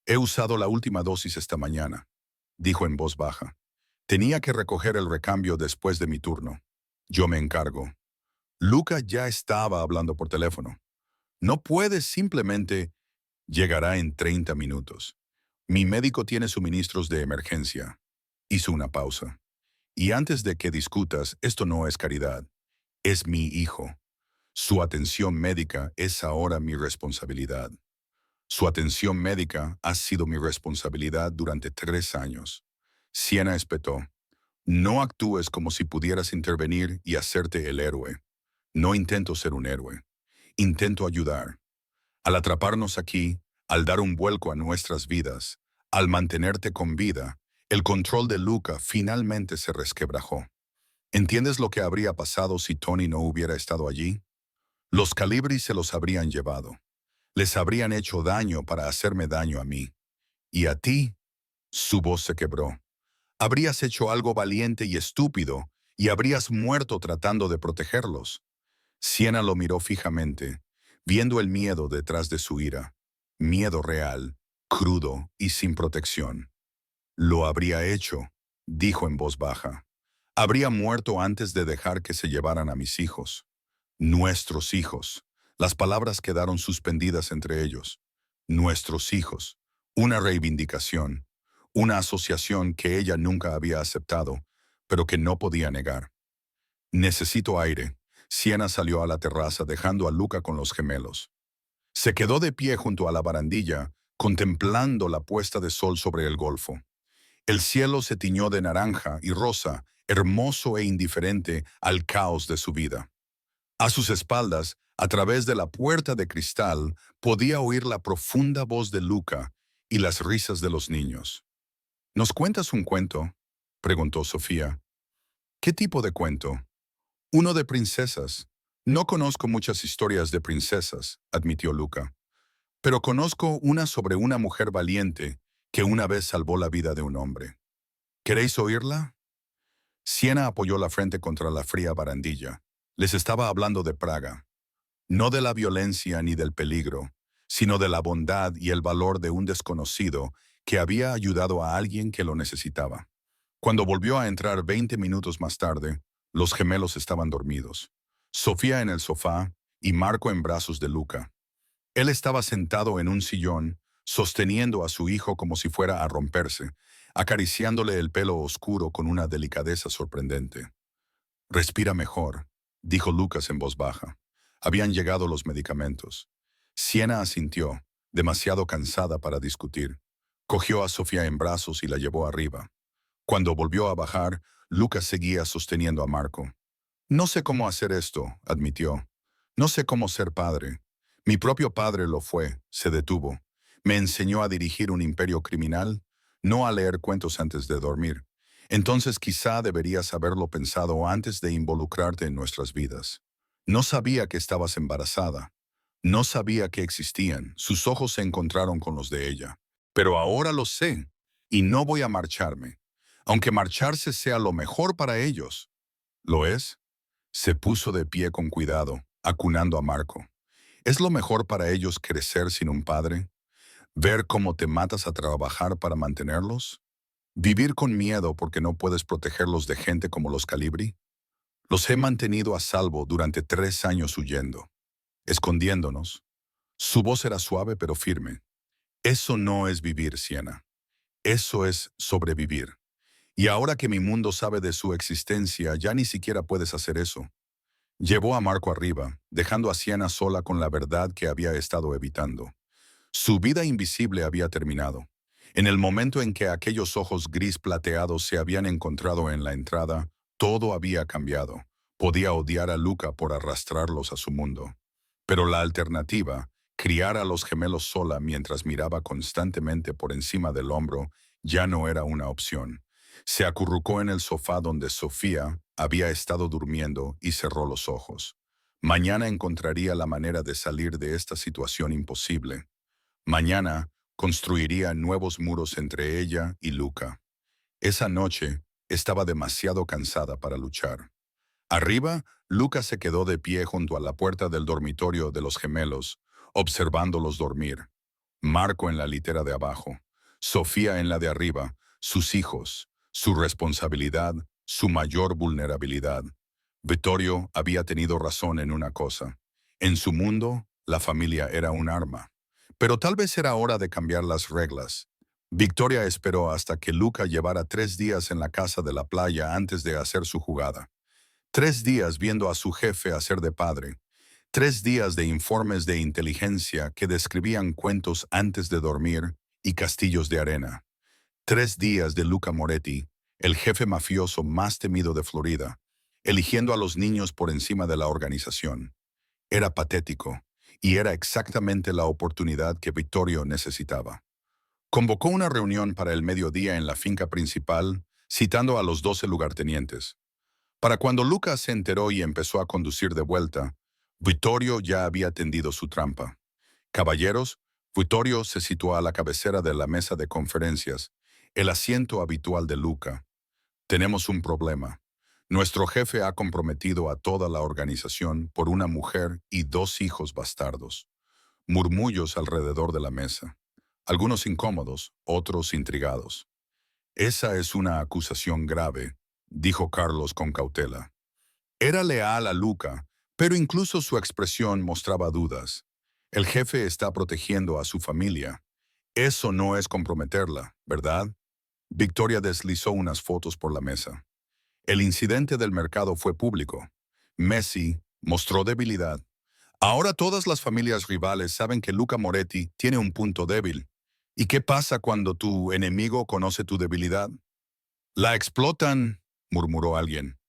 «He usado la última dosis esta mañana», dijo en voz baja. «Tenía que recoger el recambio después de mi turno. Yo me encargo». Luca ya estaba hablando por teléfono. «No puedes simplemente...». «Llegará en 30 minutos. Mi médico tiene suministros de emergencia». Hizo una pausa. «Y antes de que discutas, esto no es caridad. Es mi hijo. Su atención médica es ahora mi responsabilidad». «Su atención médica ha sido mi responsabilidad durante 3 años». Sienna espetó. «No actúes como si pudieras intervenir y hacerte el héroe». «No intento ser un héroe. Intento ayudar. Al atraparnos aquí, al dar un vuelco a nuestras vidas, al mantenerte con vida, el control de Luca finalmente se resquebrajó. ¿Entiendes lo que habría pasado si Tony no hubiera estado allí? Los Calibris se los habrían llevado. Les habrían hecho daño para hacerme daño a mí. Y a ti...». Su voz se quebró. «Habrías hecho algo valiente y estúpido, y habrías muerto tratando de protegerlos». Sienna lo miró fijamente, viendo el miedo detrás de su ira. Miedo real, crudo y sin protección. «Lo habría hecho», dijo en voz baja. «Habría muerto antes de dejar que se llevaran a mis hijos. Nuestros hijos». Las palabras quedaron suspendidas entre ellos. Nuestros hijos. Una reivindicación. Una asociación que ella nunca había aceptado, pero que no podía negar. «Necesito aire». Sienna salió a la terraza dejando a Luca con los gemelos. Se quedó de pie junto a la barandilla, contemplando la puesta de sol sobre el golfo. El cielo se tiñó de naranja y rosa, hermoso e indiferente al caos de su vida. A sus espaldas, a través de la puerta de cristal, podía oír la profunda voz de Luca y las risas de los niños. «¿Nos cuentas un cuento?», preguntó Sofía. «¿Qué tipo de cuento?». «Uno de princesas». «No conozco muchas historias de princesas», admitió Luca. «Pero conozco una sobre una mujer valiente que una vez salvó la vida de un hombre. ¿Queréis oírla?». Sienna apoyó la frente contra la fría barandilla. Les estaba hablando de Praga. No de la violencia ni del peligro, sino de la bondad y el valor de un desconocido que había ayudado a alguien que lo necesitaba. Cuando volvió a entrar 20 minutos más tarde, los gemelos estaban dormidos. Sofía en el sofá y Marco en brazos de Luca. Él estaba sentado en un sillón, sosteniendo a su hijo como si fuera a romperse, acariciándole el pelo oscuro con una delicadeza sorprendente. «Respira mejor», dijo Lucas en voz baja. Habían llegado los medicamentos. Siena asintió, demasiado cansada para discutir. Cogió a Sofía en brazos y la llevó arriba. Cuando volvió a bajar, Lucas seguía sosteniendo a Marco. «No sé cómo hacer esto», admitió. «No sé cómo ser padre. Mi propio padre lo fue», se detuvo. «Me enseñó a dirigir un imperio criminal, no a leer cuentos antes de dormir. Entonces quizá deberías haberlo pensado antes de involucrarte en nuestras vidas. No sabía que estabas embarazada. No sabía que existían». Sus ojos se encontraron con los de ella. «Pero ahora lo sé, y no voy a marcharme. Aunque marcharse sea lo mejor para ellos». «¿Lo es?». Se puso de pie con cuidado, acunando a Marco. «¿Es lo mejor para ellos crecer sin un padre? ¿Ver cómo te matas a trabajar para mantenerlos? ¿Vivir con miedo porque no puedes protegerlos de gente como los Calibri? Los he mantenido a salvo durante 3 años huyendo, escondiéndonos». Su voz era suave pero firme. «Eso no es vivir, Siena. Eso es sobrevivir. Y ahora que mi mundo sabe de su existencia, ya ni siquiera puedes hacer eso». Llevó a Marco arriba, dejando a Siena sola con la verdad que había estado evitando. Su vida invisible había terminado. En el momento en que aquellos ojos gris plateados se habían encontrado en la entrada, todo había cambiado. Podía odiar a Luca por arrastrarlos a su mundo. Pero la alternativa, criar a los gemelos sola mientras miraba constantemente por encima del hombro, ya no era una opción. Se acurrucó en el sofá donde Sofía había estado durmiendo y cerró los ojos. Mañana encontraría la manera de salir de esta situación imposible. Mañana construiría nuevos muros entre ella y Luca. Esa noche estaba demasiado cansada para luchar. Arriba, Luca se quedó de pie junto a la puerta del dormitorio de los gemelos, observándolos dormir. Marco en la litera de abajo, Sofía en la de arriba, sus hijos, su responsabilidad, su mayor vulnerabilidad. Vittorio había tenido razón en una cosa. En su mundo, la familia era un arma. Pero tal vez era hora de cambiar las reglas. Victoria esperó hasta que Luca llevara 3 días en la casa de la playa antes de hacer su jugada. 3 días viendo a su jefe hacer de padre. 3 días de informes de inteligencia que describían cuentos antes de dormir y castillos de arena. 3 días de Luca Moretti, el jefe mafioso más temido de Florida, eligiendo a los niños por encima de la organización. Era patético, y era exactamente la oportunidad que Vittorio necesitaba. Convocó una reunión para el mediodía en la finca principal, citando a los 12 lugartenientes. Para cuando Luca se enteró y empezó a conducir de vuelta, Vittorio ya había tendido su trampa. «Caballeros», Vittorio se situó a la cabecera de la mesa de conferencias, el asiento habitual de Luca. «Tenemos un problema. Nuestro jefe ha comprometido a toda la organización por una mujer y 2 hijos bastardos». Murmullos alrededor de la mesa. Algunos incómodos, otros intrigados. «Esa es una acusación grave», dijo Carlos con cautela. Era leal a Luca, pero incluso su expresión mostraba dudas. El jefe está protegiendo a su familia. Eso no es comprometerla, ¿verdad? Victoria deslizó unas fotos por la mesa. El incidente del mercado fue público. Messi mostró debilidad. Ahora todas las familias rivales saben que Luca Moretti tiene un punto débil. ¿Y qué pasa cuando tu enemigo conoce tu debilidad? «La explotan», murmuró alguien.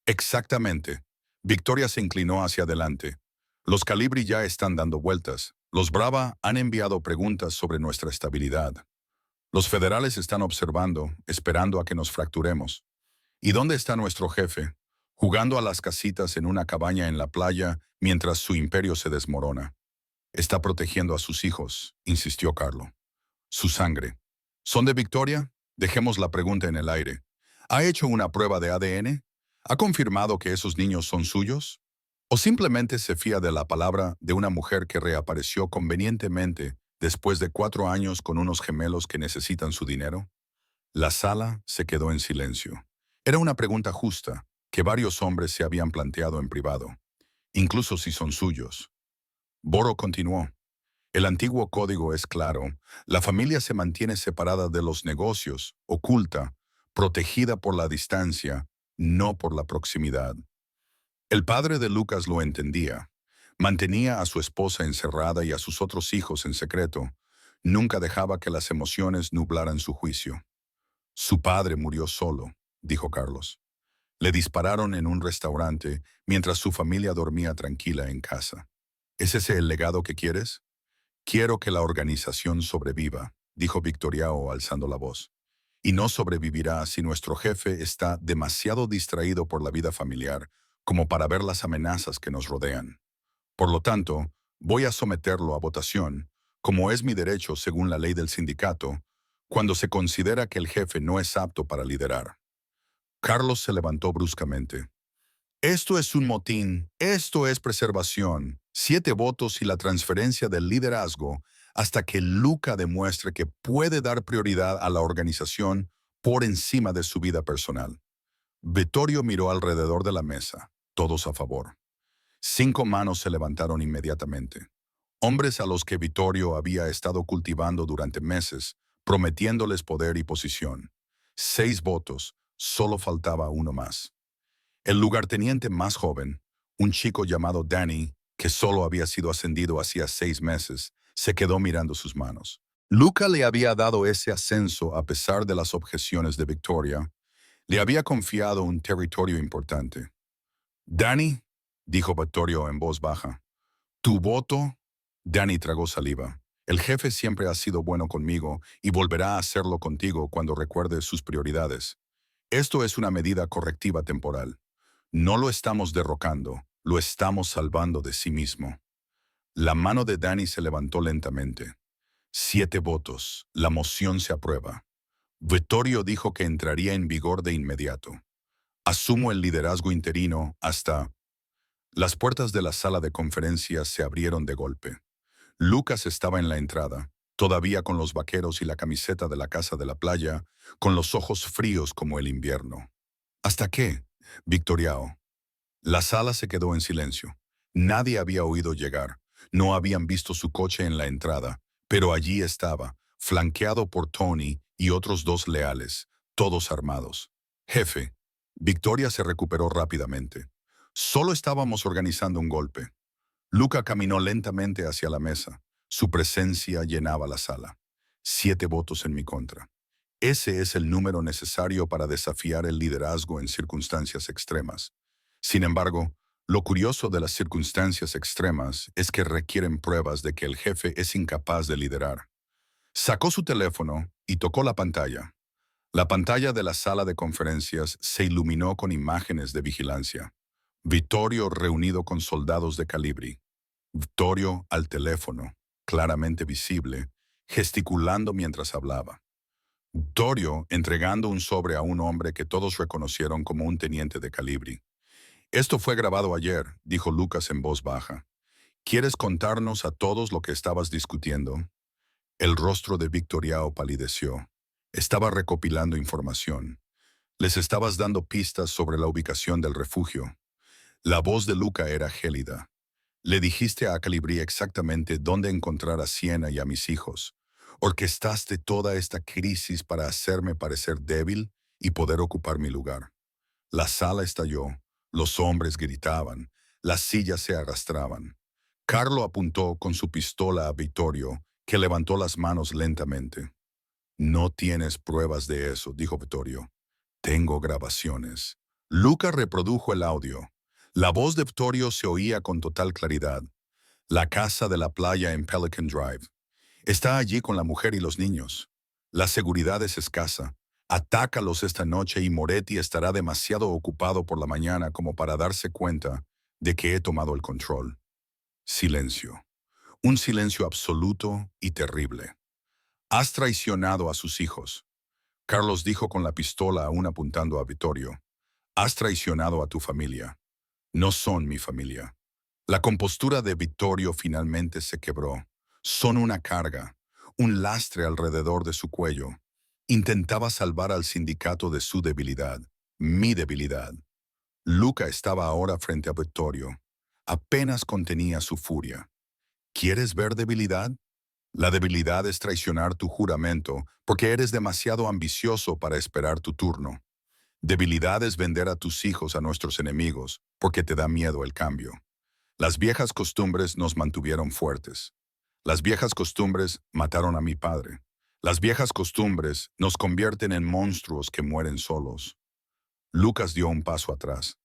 «Exactamente». Victoria se inclinó hacia adelante. «Los Calibri ya están dando vueltas. Los Brava han enviado preguntas sobre nuestra estabilidad. Los federales están observando, esperando a que nos fracturemos. ¿Y dónde está nuestro jefe? Jugando a las casitas en una cabaña en la playa mientras su imperio se desmorona. Está protegiendo a sus hijos», insistió Carlo. «Su sangre. ¿Son de Victoria? Dejemos la pregunta en el aire. ¿Ha hecho una prueba de ADN? ¿Ha confirmado que esos niños son suyos? ¿O simplemente se fía de la palabra de una mujer que reapareció convenientemente después de 4 años con unos gemelos que necesitan su dinero?» La sala se quedó en silencio. Era una pregunta justa que varios hombres se habían planteado en privado, incluso si son suyos. Boro continuó. El antiguo código es claro. La familia se mantiene separada de los negocios, oculta, protegida por la distancia, no por la proximidad. El padre de Lucas lo entendía. Mantenía a su esposa encerrada y a sus otros hijos en secreto. Nunca dejaba que las emociones nublaran su juicio. Su padre murió solo, dijo Carlos. Le dispararon en un restaurante mientras su familia dormía tranquila en casa. ¿Es ese el legado que quieres? Quiero que la organización sobreviva, dijo Victoriao alzando la voz. Y no sobrevivirá si nuestro jefe está demasiado distraído por la vida familiar como para ver las amenazas que nos rodean. Por lo tanto, voy a someterlo a votación, como es mi derecho según la ley del sindicato, cuando se considera que el jefe no es apto para liderar. Carlos se levantó bruscamente. Esto es un motín, esto es preservación. 7 votos y la transferencia del liderazgo hasta que Luca demuestre que puede dar prioridad a la organización por encima de su vida personal. Vittorio miró alrededor de la mesa, todos a favor. 5 manos se levantaron inmediatamente. Hombres a los que Vittorio había estado cultivando durante meses, prometiéndoles poder y posición. 6 votos, solo faltaba uno más. El lugarteniente más joven, un chico llamado Danny, que solo había sido ascendido hacía 6 meses, se quedó mirando sus manos. Luca le había dado ese ascenso a pesar de las objeciones de Victoria. Le había confiado un territorio importante. Danny, dijo Vittorio en voz baja, tu voto. Danny tragó saliva. El jefe siempre ha sido bueno conmigo y volverá a hacerlo contigo cuando recuerde sus prioridades. Esto es una medida correctiva temporal. No lo estamos derrocando, lo estamos salvando de sí mismo. La mano de Danny se levantó lentamente. 7 votos. La moción se aprueba. Vittorio dijo que entraría en vigor de inmediato. Asumo el liderazgo interino hasta... Las puertas de la sala de conferencias se abrieron de golpe. Lucas estaba en la entrada, todavía con los vaqueros y la camiseta de la casa de la playa, con los ojos fríos como el invierno. ¿Hasta qué? Victoriao. La sala se quedó en silencio. Nadie había oído llegar. No habían visto su coche en la entrada, pero allí estaba, flanqueado por Tony y otros 2 leales, todos armados. Jefe. Victoria se recuperó rápidamente. Solo estábamos organizando un golpe. Luca caminó lentamente hacia la mesa. Su presencia llenaba la sala. 7 votos en mi contra. Ese es el número necesario para desafiar el liderazgo en circunstancias extremas. Sin embargo, lo curioso de las circunstancias extremas es que requieren pruebas de que el jefe es incapaz de liderar. Sacó su teléfono y tocó la pantalla. La pantalla de la sala de conferencias se iluminó con imágenes de vigilancia. Vittorio reunido con soldados de Calibri. Vittorio al teléfono, claramente visible, gesticulando mientras hablaba. Vittorio entregando un sobre a un hombre que todos reconocieron como un teniente de Calibri. Esto fue grabado ayer, dijo Lucas en voz baja. ¿Quieres contarnos a todos lo que estabas discutiendo? El rostro de Victoriao palideció. Estaba recopilando información. Les estabas dando pistas sobre la ubicación del refugio. La voz de Luca era gélida. Le dijiste a Calibri exactamente dónde encontrar a Siena y a mis hijos. Orquestaste toda esta crisis para hacerme parecer débil y poder ocupar mi lugar. La sala estalló, los hombres gritaban, las sillas se arrastraban. Carlo apuntó con su pistola a Vittorio, que levantó las manos lentamente. No tienes pruebas de eso, dijo Vittorio. Tengo grabaciones. Luca reprodujo el audio. La voz de Vittorio se oía con total claridad. La casa de la playa en Pelican Drive. Está allí con la mujer y los niños. La seguridad es escasa. Atácalos esta noche y Moretti estará demasiado ocupado por la mañana como para darse cuenta de que he tomado el control. Silencio. Un silencio absoluto y terrible. Has traicionado a sus hijos. Carlos dijo con la pistola aún apuntando a Vittorio. Has traicionado a tu familia. No son mi familia. La compostura de Vittorio finalmente se quebró. Son una carga, un lastre alrededor de su cuello. Intentaba salvar al sindicato de su debilidad, mi debilidad. Luca estaba ahora frente a Vittorio. Apenas contenía su furia. ¿Quieres ver debilidad? La debilidad es traicionar tu juramento porque eres demasiado ambicioso para esperar tu turno. Debilidad es vender a tus hijos a nuestros enemigos porque te da miedo el cambio. Las viejas costumbres nos mantuvieron fuertes. Las viejas costumbres mataron a mi padre. Las viejas costumbres nos convierten en monstruos que mueren solos. Lucas dio un paso atrás.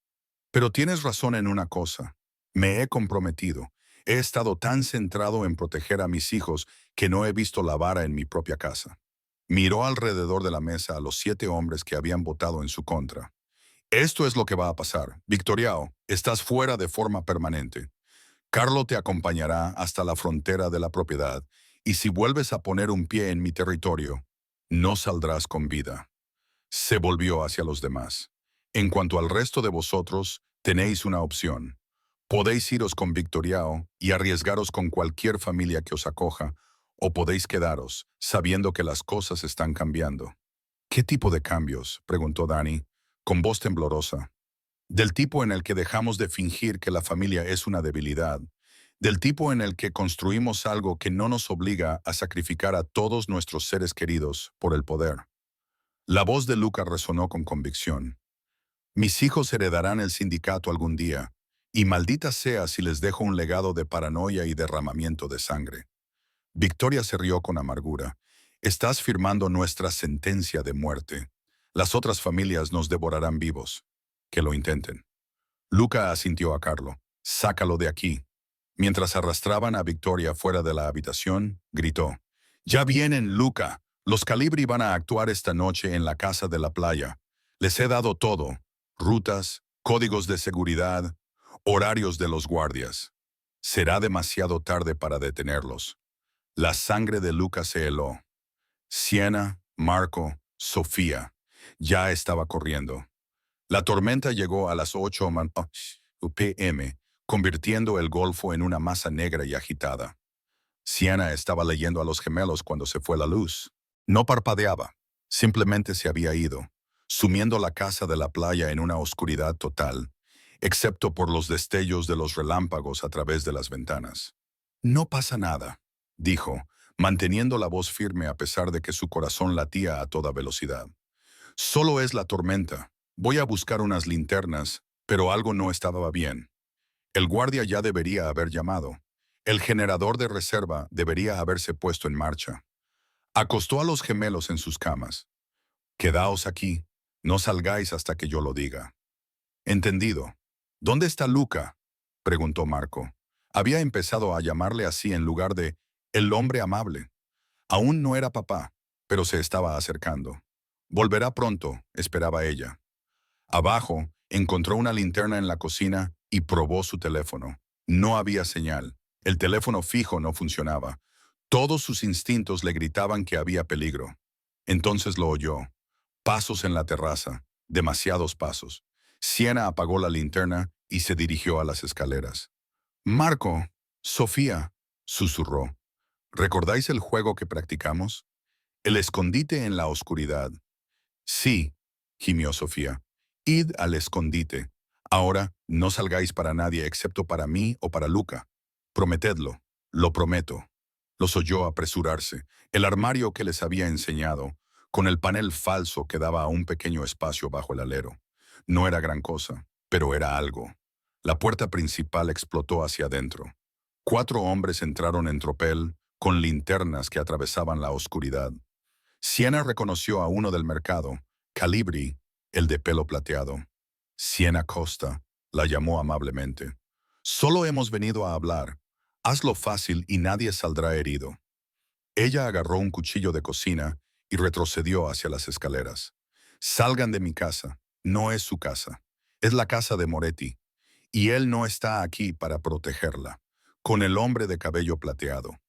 Pero tienes razón en una cosa. Me he comprometido. He estado tan centrado en proteger a mis hijos que no he visto la vara en mi propia casa. Miró alrededor de la mesa a los 7 hombres que habían votado en su contra. Esto es lo que va a pasar. Victoriao, estás fuera de forma permanente. Carlo te acompañará hasta la frontera de la propiedad, y si vuelves a poner un pie en mi territorio, no saldrás con vida. Se volvió hacia los demás. En cuanto al resto de vosotros, tenéis una opción. Podéis iros con Victoriao y arriesgaros con cualquier familia que os acoja, o podéis quedaros, sabiendo que las cosas están cambiando. ¿Qué tipo de cambios?, preguntó Dani, con voz temblorosa. Del tipo en el que dejamos de fingir que la familia es una debilidad, del tipo en el que construimos algo que no nos obliga a sacrificar a todos nuestros seres queridos por el poder. La voz de Luca resonó con convicción. Mis hijos heredarán el sindicato algún día, y maldita sea si les dejo un legado de paranoia y derramamiento de sangre. Victoria se rió con amargura. Estás firmando nuestra sentencia de muerte. Las otras familias nos devorarán vivos. Que lo intenten. Luca asintió a Carlo. Sácalo de aquí. Mientras arrastraban a Victoria fuera de la habitación, gritó. Ya vienen, Luca. Los Calibri van a actuar esta noche en la casa de la playa. Les he dado todo. Rutas, códigos de seguridad, horarios de los guardias. Será demasiado tarde para detenerlos. La sangre de Luca se heló. Siena, Marco, Sofía. Ya estaba corriendo. La tormenta llegó a las 8 p.m., convirtiendo el golfo en una masa negra y agitada. Siena estaba leyendo a los gemelos cuando se fue la luz. No parpadeaba, simplemente se había ido, sumiendo la casa de la playa en una oscuridad total, excepto por los destellos de los relámpagos a través de las ventanas. No pasa nada, dijo, manteniendo la voz firme a pesar de que su corazón latía a toda velocidad. Solo es la tormenta. Voy a buscar unas linternas, pero algo no estaba bien. El guardia ya debería haber llamado. El generador de reserva debería haberse puesto en marcha. Acostó a los gemelos en sus camas. Quedaos aquí. No salgáis hasta que yo lo diga. Entendido. ¿Dónde está Luca?, preguntó Marco. Había empezado a llamarle así en lugar de el hombre amable. Aún no era papá, pero se estaba acercando. Volverá pronto, esperaba ella. Abajo, encontró una linterna en la cocina y probó su teléfono. No había señal. El teléfono fijo no funcionaba. Todos sus instintos le gritaban que había peligro. Entonces lo oyó. Pasos en la terraza. Demasiados pasos. Siena apagó la linterna y se dirigió a las escaleras. «Marco, Sofía», susurró. «¿Recordáis el juego que practicamos? El escondite en la oscuridad». «Sí», gimió Sofía. «Id al escondite. Ahora no salgáis para nadie excepto para mí o para Luca. Prometedlo». «Lo prometo». Los oyó apresurarse. El armario que les había enseñado, con el panel falso que daba a un pequeño espacio bajo el alero. No era gran cosa, pero era algo. La puerta principal explotó hacia adentro. 4 hombres entraron en tropel, con linternas que atravesaban la oscuridad. Siena reconoció a uno del mercado, Calibri, el de pelo plateado. «Siena Costa», la llamó amablemente. «Solo hemos venido a hablar. Hazlo fácil y nadie saldrá herido». Ella agarró un cuchillo de cocina y retrocedió hacia las escaleras. «Salgan de mi casa. No es su casa. Es la casa de Moretti. Y él no está aquí para protegerla». Con el hombre de cabello plateado.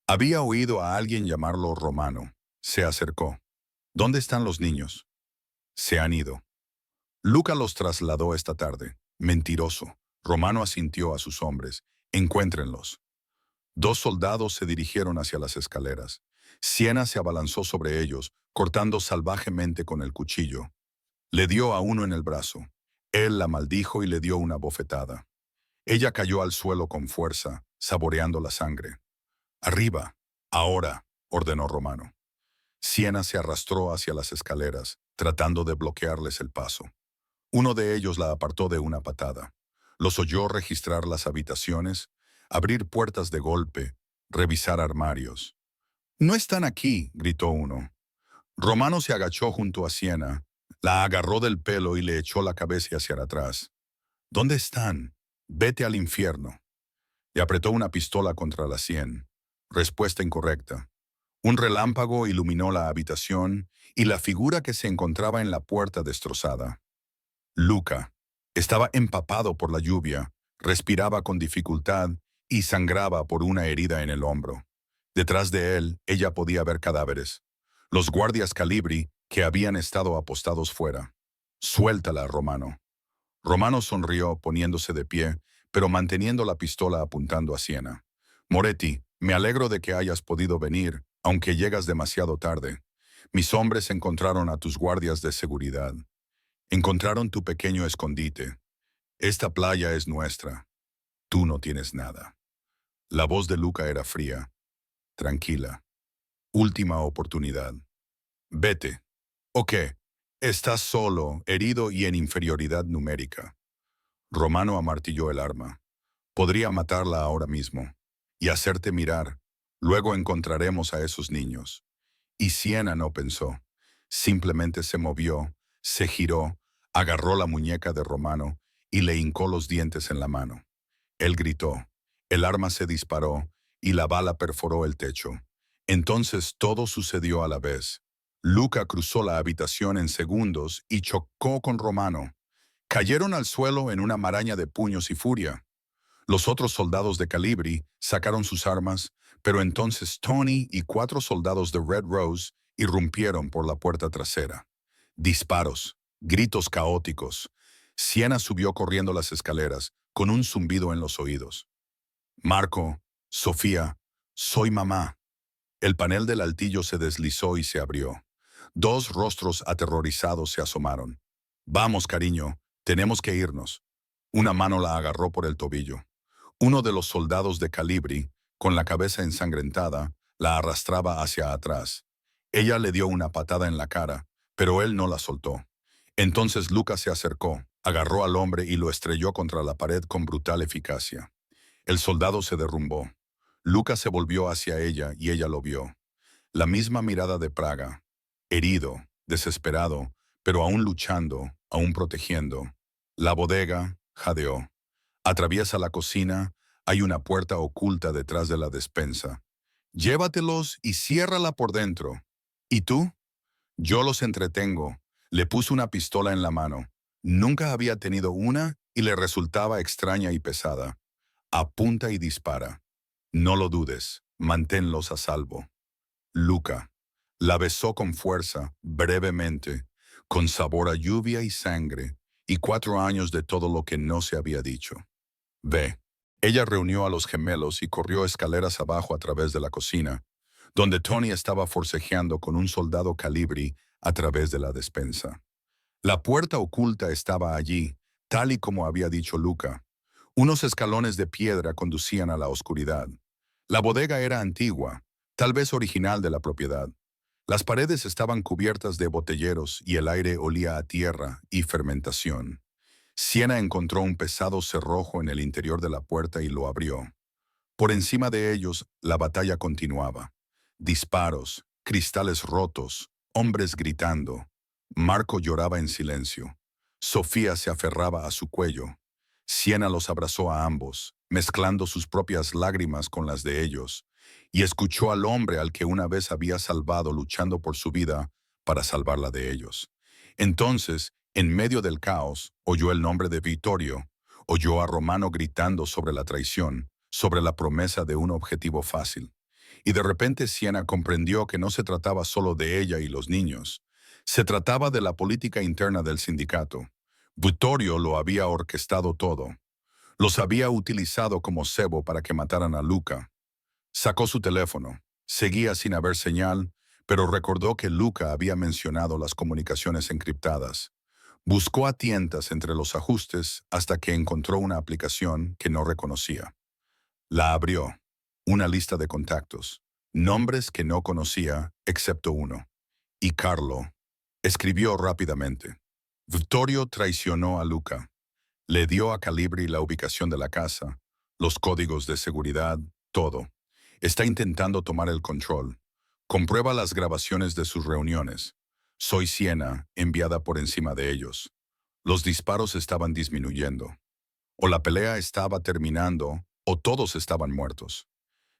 Había oído a alguien llamarlo Romano. Se acercó. «¿Dónde están los niños?» «Se han ido». «Luca los trasladó esta tarde». «Mentiroso». Romano asintió a sus hombres. «Encuéntrenlos». 2 soldados se dirigieron hacia las escaleras. Siena se abalanzó sobre ellos, cortando salvajemente con el cuchillo. Le dio a uno en el brazo. Él la maldijo y le dio una bofetada. Ella cayó al suelo con fuerza, saboreando la sangre. «Arriba, Ahora, ordenó Romano. Siena se arrastró hacia las escaleras, tratando de bloquearles el paso. Uno de ellos la apartó de una patada. Los oyó registrar las habitaciones, abrir puertas de golpe, revisar armarios. «No están aquí», gritó uno. Romano se agachó junto a Siena, la agarró del pelo y le echó la cabeza hacia atrás. «¿Dónde están? Vete al infierno». Le apretó una pistola contra la sien. Respuesta incorrecta. Un relámpago iluminó la habitación y la figura que se encontraba en la puerta destrozada. Luca. Estaba empapado por la lluvia, respiraba con dificultad y sangraba por una herida en el hombro. Detrás de él, ella podía ver cadáveres. Los guardias Calibri que habían estado apostados fuera. «Suéltala, Romano». Romano sonrió poniéndose de pie, pero manteniendo la pistola apuntando a Siena. «Moretti, me alegro de que hayas podido venir, aunque llegas demasiado tarde. Mis hombres encontraron a tus guardias de seguridad. Encontraron tu pequeño escondite. Esta playa es nuestra. Tú no tienes nada». La voz de Luca era fría, tranquila. «Última oportunidad. Vete». «¿O qué? Estás solo, herido y en inferioridad numérica». Romano amartilló el arma. «Podría matarla ahora mismo y hacerte mirar. Luego encontraremos a esos niños». Y Siena no pensó. Simplemente se movió, se giró, agarró la muñeca de Romano y le hincó los dientes en la mano. Él gritó. El arma se disparó y la bala perforó el techo. Entonces todo sucedió a la vez. Luca cruzó la habitación en segundos y chocó con Romano. Cayeron al suelo en una maraña de puños y furia. Los otros soldados de Calibri sacaron sus armas, pero entonces Tony y 4 soldados de Red Rose irrumpieron por la puerta trasera. Disparos, gritos caóticos. Siena subió corriendo las escaleras, con un zumbido en los oídos. «Marco, Sofía, soy mamá». El panel del altillo se deslizó y se abrió. 2 rostros aterrorizados se asomaron. «Vamos, cariño, tenemos que irnos». Una mano la agarró por el tobillo. Uno de los soldados de Calibri, con la cabeza ensangrentada, la arrastraba hacia atrás. Ella le dio una patada en la cara, pero él no la soltó. Entonces Lucas se acercó, agarró al hombre y lo estrelló contra la pared con brutal eficacia. El soldado se derrumbó. Lucas se volvió hacia ella y ella lo vio. La misma mirada de Praga. Herido, desesperado, pero aún luchando, aún protegiendo. La bodega jadeó. Atraviesa la cocina, hay una puerta oculta detrás de la despensa. «Llévatelos y ciérrala por dentro». «¿Y tú?» «Yo los entretengo». Le puso una pistola en la mano. Nunca había tenido una y le resultaba extraña y pesada. «Apunta y dispara. No lo dudes, manténlos a salvo». Luca. La besó con fuerza, brevemente, con sabor a lluvia y sangre, y 4 años de todo lo que no se había dicho. Ve. Ella reunió a los gemelos y corrió escaleras abajo a través de la cocina, donde Tony estaba forcejeando con un soldado Calibri a través de la despensa. La puerta oculta estaba allí, tal y como había dicho Luca. Unos escalones de piedra conducían a la oscuridad. La bodega era antigua, tal vez original de la propiedad. Las paredes estaban cubiertas de botelleros y el aire olía a tierra y fermentación. Siena encontró un pesado cerrojo en el interior de la puerta y lo abrió. Por encima de ellos, la batalla continuaba. Disparos, cristales rotos, hombres gritando. Marco lloraba en silencio. Sofía se aferraba a su cuello. Siena los abrazó a ambos, mezclando sus propias lágrimas con las de ellos, y escuchó al hombre al que una vez había salvado luchando por su vida para salvarla de ellos. Entonces, en medio del caos, oyó el nombre de Vittorio, oyó a Romano gritando sobre la traición, sobre la promesa de un objetivo fácil. Y de repente Siena comprendió que no se trataba solo de ella y los niños. Se trataba de la política interna del sindicato. Vittorio lo había orquestado todo. Los había utilizado como cebo para que mataran a Luca. Sacó su teléfono. Seguía sin haber señal, pero recordó que Luca había mencionado las comunicaciones encriptadas. Buscó a tientas entre los ajustes hasta que encontró una aplicación que no reconocía. La abrió. Una lista de contactos. Nombres que no conocía, excepto uno. Y Carlo. Escribió rápidamente. Vittorio traicionó a Luca. Le dio a Calibri la ubicación de la casa, los códigos de seguridad, todo. Está intentando tomar el control. Comprueba las grabaciones de sus reuniones. Soy Siena, enviada por encima de ellos. Los disparos estaban disminuyendo. O la pelea estaba terminando, o todos estaban muertos.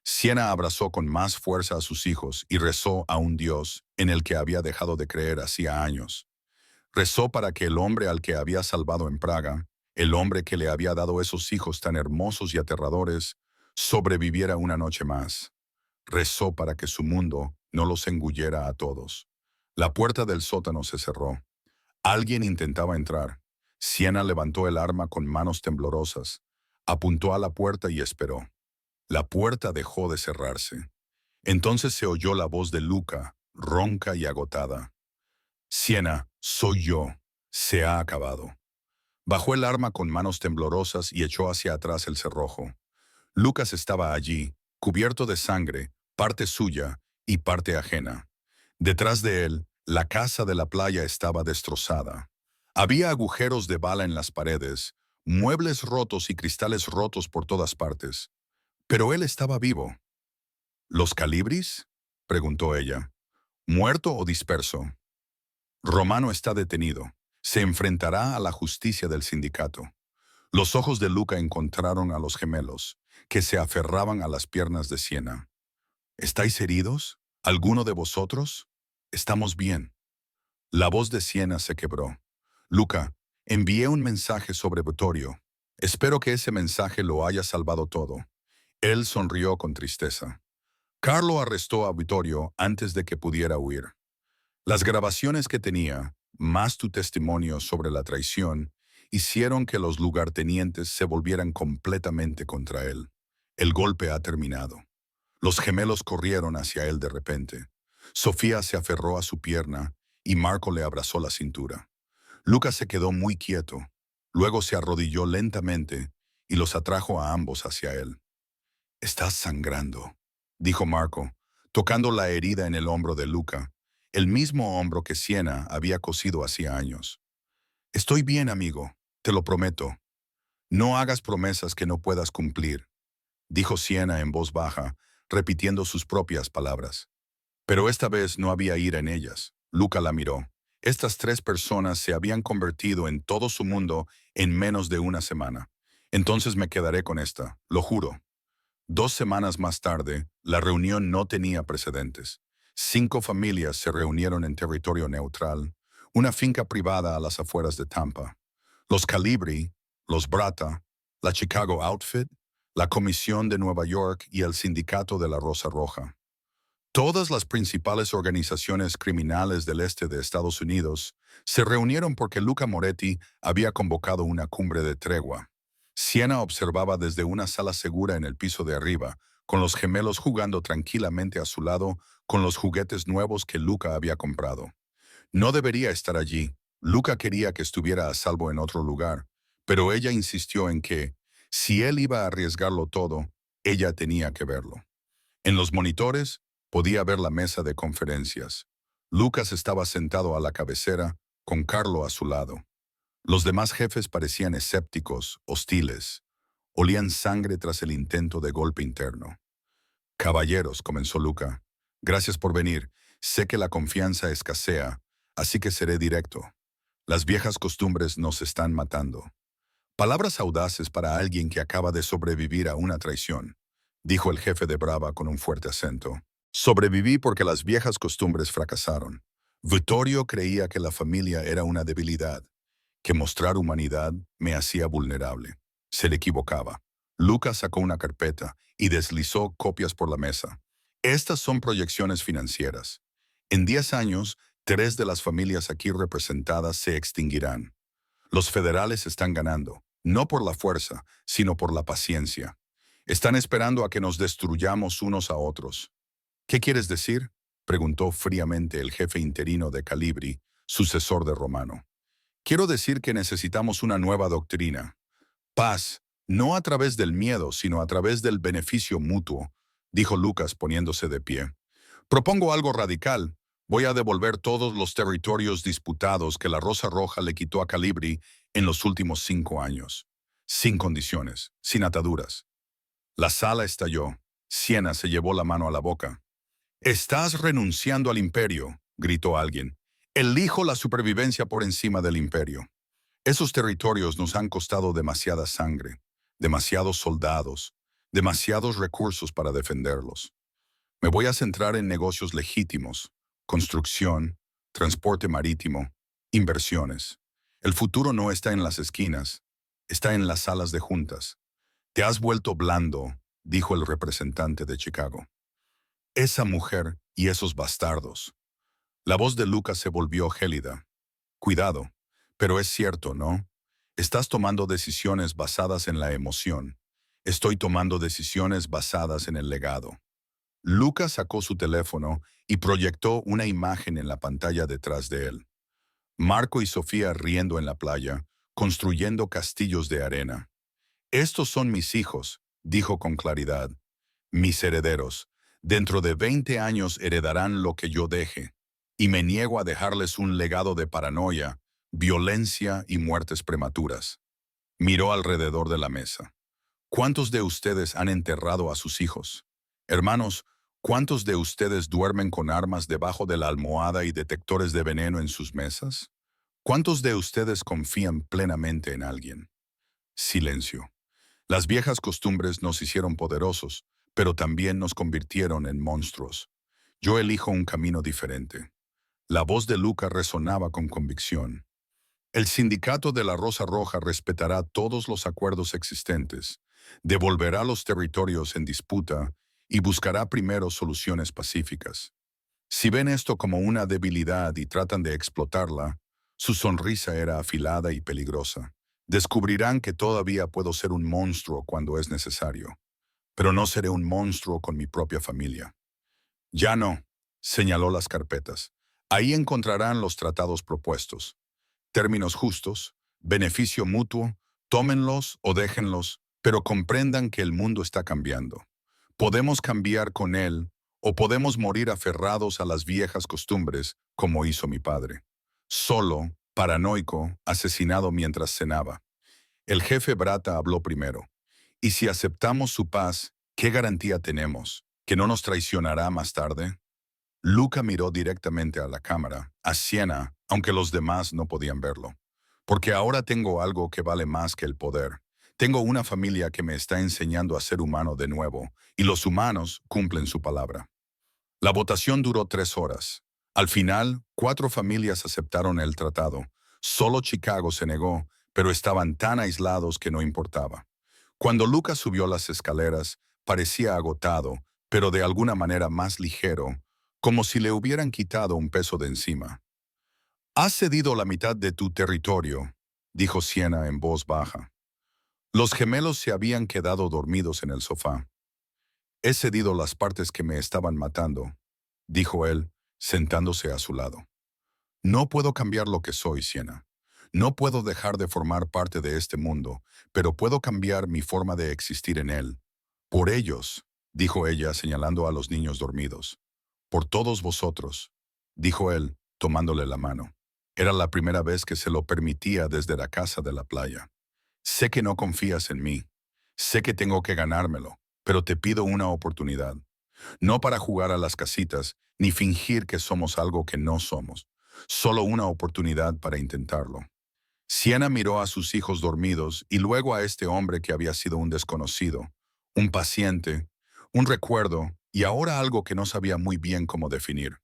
Siena abrazó con más fuerza a sus hijos y rezó a un Dios en el que había dejado de creer hacía años. Rezó para que el hombre al que había salvado en Praga, el hombre que le había dado esos hijos tan hermosos y aterradores, sobreviviera una noche más. Rezó para que su mundo no los engullera a todos. La puerta del sótano se cerró. Alguien intentaba entrar. Siena levantó el arma con manos temblorosas, apuntó a la puerta y esperó. La puerta dejó de cerrarse. Entonces se oyó la voz de Luca, ronca y agotada. Siena, soy yo. Se ha acabado. Bajó el arma con manos temblorosas y echó hacia atrás el cerrojo. Lucas estaba allí, cubierto de sangre, parte suya y parte ajena. Detrás de él, la casa de la playa estaba destrozada. Había agujeros de bala en las paredes, muebles rotos y cristales rotos por todas partes. Pero él estaba vivo. ¿Los Calibris? Preguntó ella. ¿Muerto o disperso? Romano está detenido. Se enfrentará a la justicia del sindicato. Los ojos de Luca encontraron a los gemelos, que se aferraban a las piernas de Siena. ¿Estáis heridos? ¿Alguno de vosotros? Estamos bien. La voz de Siena se quebró. Luca, envié un mensaje sobre Vittorio. Espero que ese mensaje lo haya salvado todo. Él sonrió con tristeza. Carlo arrestó a Vittorio antes de que pudiera huir. Las grabaciones que tenía, más tu testimonio sobre la traición, hicieron que los lugartenientes se volvieran completamente contra él. El golpe ha terminado. Los gemelos corrieron hacia él de repente. Sofía se aferró a su pierna y Marco le abrazó la cintura. Lucas se quedó muy quieto. Luego se arrodilló lentamente y los atrajo a ambos hacia él. «Estás sangrando», dijo Marco, tocando la herida en el hombro de Luca, el mismo hombro que Siena había cosido hacía años. «Estoy bien, amigo, te lo prometo. No hagas promesas que no puedas cumplir», dijo Siena en voz baja, repitiendo sus propias palabras. Pero esta vez no había ira en ellas. Luca la miró. Estas tres personas se habían convertido en todo su mundo en menos de una semana. «Entonces me quedaré con esta, lo juro». 2 semanas más tarde, la reunión no tenía precedentes. 5 familias se reunieron en territorio neutral, una finca privada a las afueras de Tampa. Los Calibri, los Brata, la Chicago Outfit, la Comisión de Nueva York y el Sindicato de la Rosa Roja. Todas las principales organizaciones criminales del este de Estados Unidos se reunieron porque Luca Moretti había convocado una cumbre de tregua. Siena observaba desde una sala segura en el piso de arriba, con los gemelos jugando tranquilamente a su lado con los juguetes nuevos que Luca había comprado. No debería estar allí. Luca quería que estuviera a salvo en otro lugar, pero ella insistió en que, si él iba a arriesgarlo todo, ella tenía que verlo. En los monitores podía ver la mesa de conferencias. Lucas estaba sentado a la cabecera, con Carlo a su lado. Los demás jefes parecían escépticos, hostiles. Olían sangre tras el intento de golpe interno. «Caballeros», comenzó Luca, «gracias por venir. Sé que la confianza escasea, así que seré directo. Las viejas costumbres nos están matando». Palabras audaces para alguien que acaba de sobrevivir a una traición, dijo el jefe de Brava con un fuerte acento. «Sobreviví porque las viejas costumbres fracasaron. Vittorio creía que la familia era una debilidad, que mostrar humanidad me hacía vulnerable. Se le equivocaba». Lucas sacó una carpeta y deslizó copias por la mesa. «Estas son proyecciones financieras. En 10 años, 3 de las familias aquí representadas se extinguirán. Los federales están ganando, no por la fuerza, sino por la paciencia. Están esperando a que nos destruyamos unos a otros». «¿Qué quieres decir?», preguntó fríamente el jefe interino de Calibri, sucesor de Romano. «Quiero decir que necesitamos una nueva doctrina. Paz, no a través del miedo, sino a través del beneficio mutuo. dijo Lucas poniéndose de pie. Propongo algo radical. Voy a devolver todos los territorios disputados que la Rosa Roja le quitó a Calibri en los últimos 5 años. Sin condiciones, sin ataduras. La sala estalló. Siena se llevó la mano a la boca. «Estás renunciando al imperio», gritó alguien. «Elijo la supervivencia por encima del imperio. Esos territorios nos han costado demasiada sangre, demasiados soldados, demasiados recursos para defenderlos. Me voy a centrar en negocios legítimos, construcción, transporte marítimo, inversiones. El futuro no está en las esquinas, está en las salas de juntas. Te has vuelto blando», dijo el representante de Chicago. «Esa mujer y esos bastardos». La voz de Lucas se volvió gélida. «Cuidado, pero es cierto, ¿no? Estás tomando decisiones basadas en la emoción. Estoy tomando decisiones basadas en el legado». Lucas sacó su teléfono y proyectó una imagen en la pantalla detrás de él. Marco y Sofía riendo en la playa, construyendo castillos de arena. «Estos son mis hijos», dijo con claridad. «Mis herederos. Dentro de 20 años heredarán lo que yo deje, y me niego a dejarles un legado de paranoia, violencia y muertes prematuras». Miró alrededor de la mesa. «¿Cuántos de ustedes han enterrado a sus hijos? Hermanos, ¿cuántos de ustedes duermen con armas debajo de la almohada y detectores de veneno en sus mesas? ¿Cuántos de ustedes confían plenamente en alguien?» Silencio. Las viejas costumbres nos hicieron poderosos, pero también nos convirtieron en monstruos. Yo elijo un camino diferente. La voz de Luca resonaba con convicción. «El sindicato de la Rosa Roja respetará todos los acuerdos existentes, devolverá los territorios en disputa y buscará primero soluciones pacíficas. Si ven esto como una debilidad y tratan de explotarla», su sonrisa era afilada y peligrosa, «descubrirán que todavía puedo ser un monstruo cuando es necesario. Pero no seré un monstruo con mi propia familia». «Ya no», señaló las carpetas. «Ahí encontrarán los tratados propuestos. Términos justos, beneficio mutuo, tómenlos o déjenlos, pero comprendan que el mundo está cambiando. Podemos cambiar con él o podemos morir aferrados a las viejas costumbres, como hizo mi padre. Solo, paranoico, asesinado mientras cenaba». El jefe Brata habló primero. «¿Y si aceptamos su paz, qué garantía tenemos? ¿Que no nos traicionará más tarde?» Luca miró directamente a la cámara, a Siena, aunque los demás no podían verlo. «Porque ahora tengo algo que vale más que el poder. Tengo una familia que me está enseñando a ser humano de nuevo, y los humanos cumplen su palabra». La votación duró 3 horas. Al final, 4 familias aceptaron el tratado. Solo Chicago se negó, pero estaban tan aislados que no importaba. Cuando Lucas subió las escaleras, parecía agotado, pero de alguna manera más ligero, como si le hubieran quitado un peso de encima. «Has cedido la mitad de tu territorio», dijo Siena en voz baja. Los gemelos se habían quedado dormidos en el sofá. «He cedido las partes que me estaban matando», dijo él, sentándose a su lado. «No puedo cambiar lo que soy, Siena. No puedo dejar de formar parte de este mundo, pero puedo cambiar mi forma de existir en él. Por ellos», dijo ella señalando a los niños dormidos. «Por todos vosotros», dijo él, tomándole la mano. Era la primera vez que se lo permitía desde la casa de la playa. «Sé que no confías en mí. Sé que tengo que ganármelo, pero te pido una oportunidad. No para jugar a las casitas, ni fingir que somos algo que no somos. Solo una oportunidad para intentarlo». Siena miró a sus hijos dormidos y luego a este hombre que había sido un desconocido, un paciente, un recuerdo y ahora algo que no sabía muy bien cómo definir.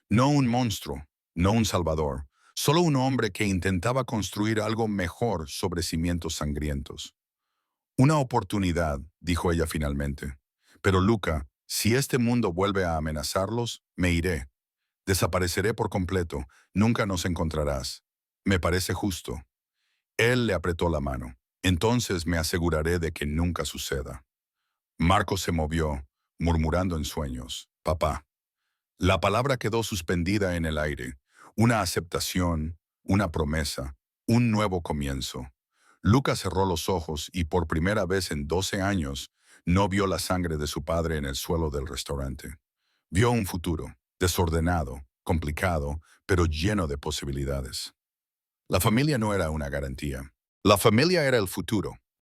No un monstruo, no un salvador, solo un hombre que intentaba construir algo mejor sobre cimientos sangrientos. «Una oportunidad», dijo ella finalmente. «Pero Luca, si este mundo vuelve a amenazarlos, me iré. Desapareceré por completo, nunca nos encontrarás. Me parece justo». Él le apretó la mano. «Entonces me aseguraré de que nunca suceda». Marco se movió, murmurando en sueños. «Papá». La palabra quedó suspendida en el aire. Una aceptación, una promesa, un nuevo comienzo. Lucas cerró los ojos y por primera vez en 12 años No vio la sangre de su padre en el suelo del restaurante. Vio un futuro, desordenado, complicado, pero lleno de posibilidades. La familia no era una garantía. La familia era el futuro.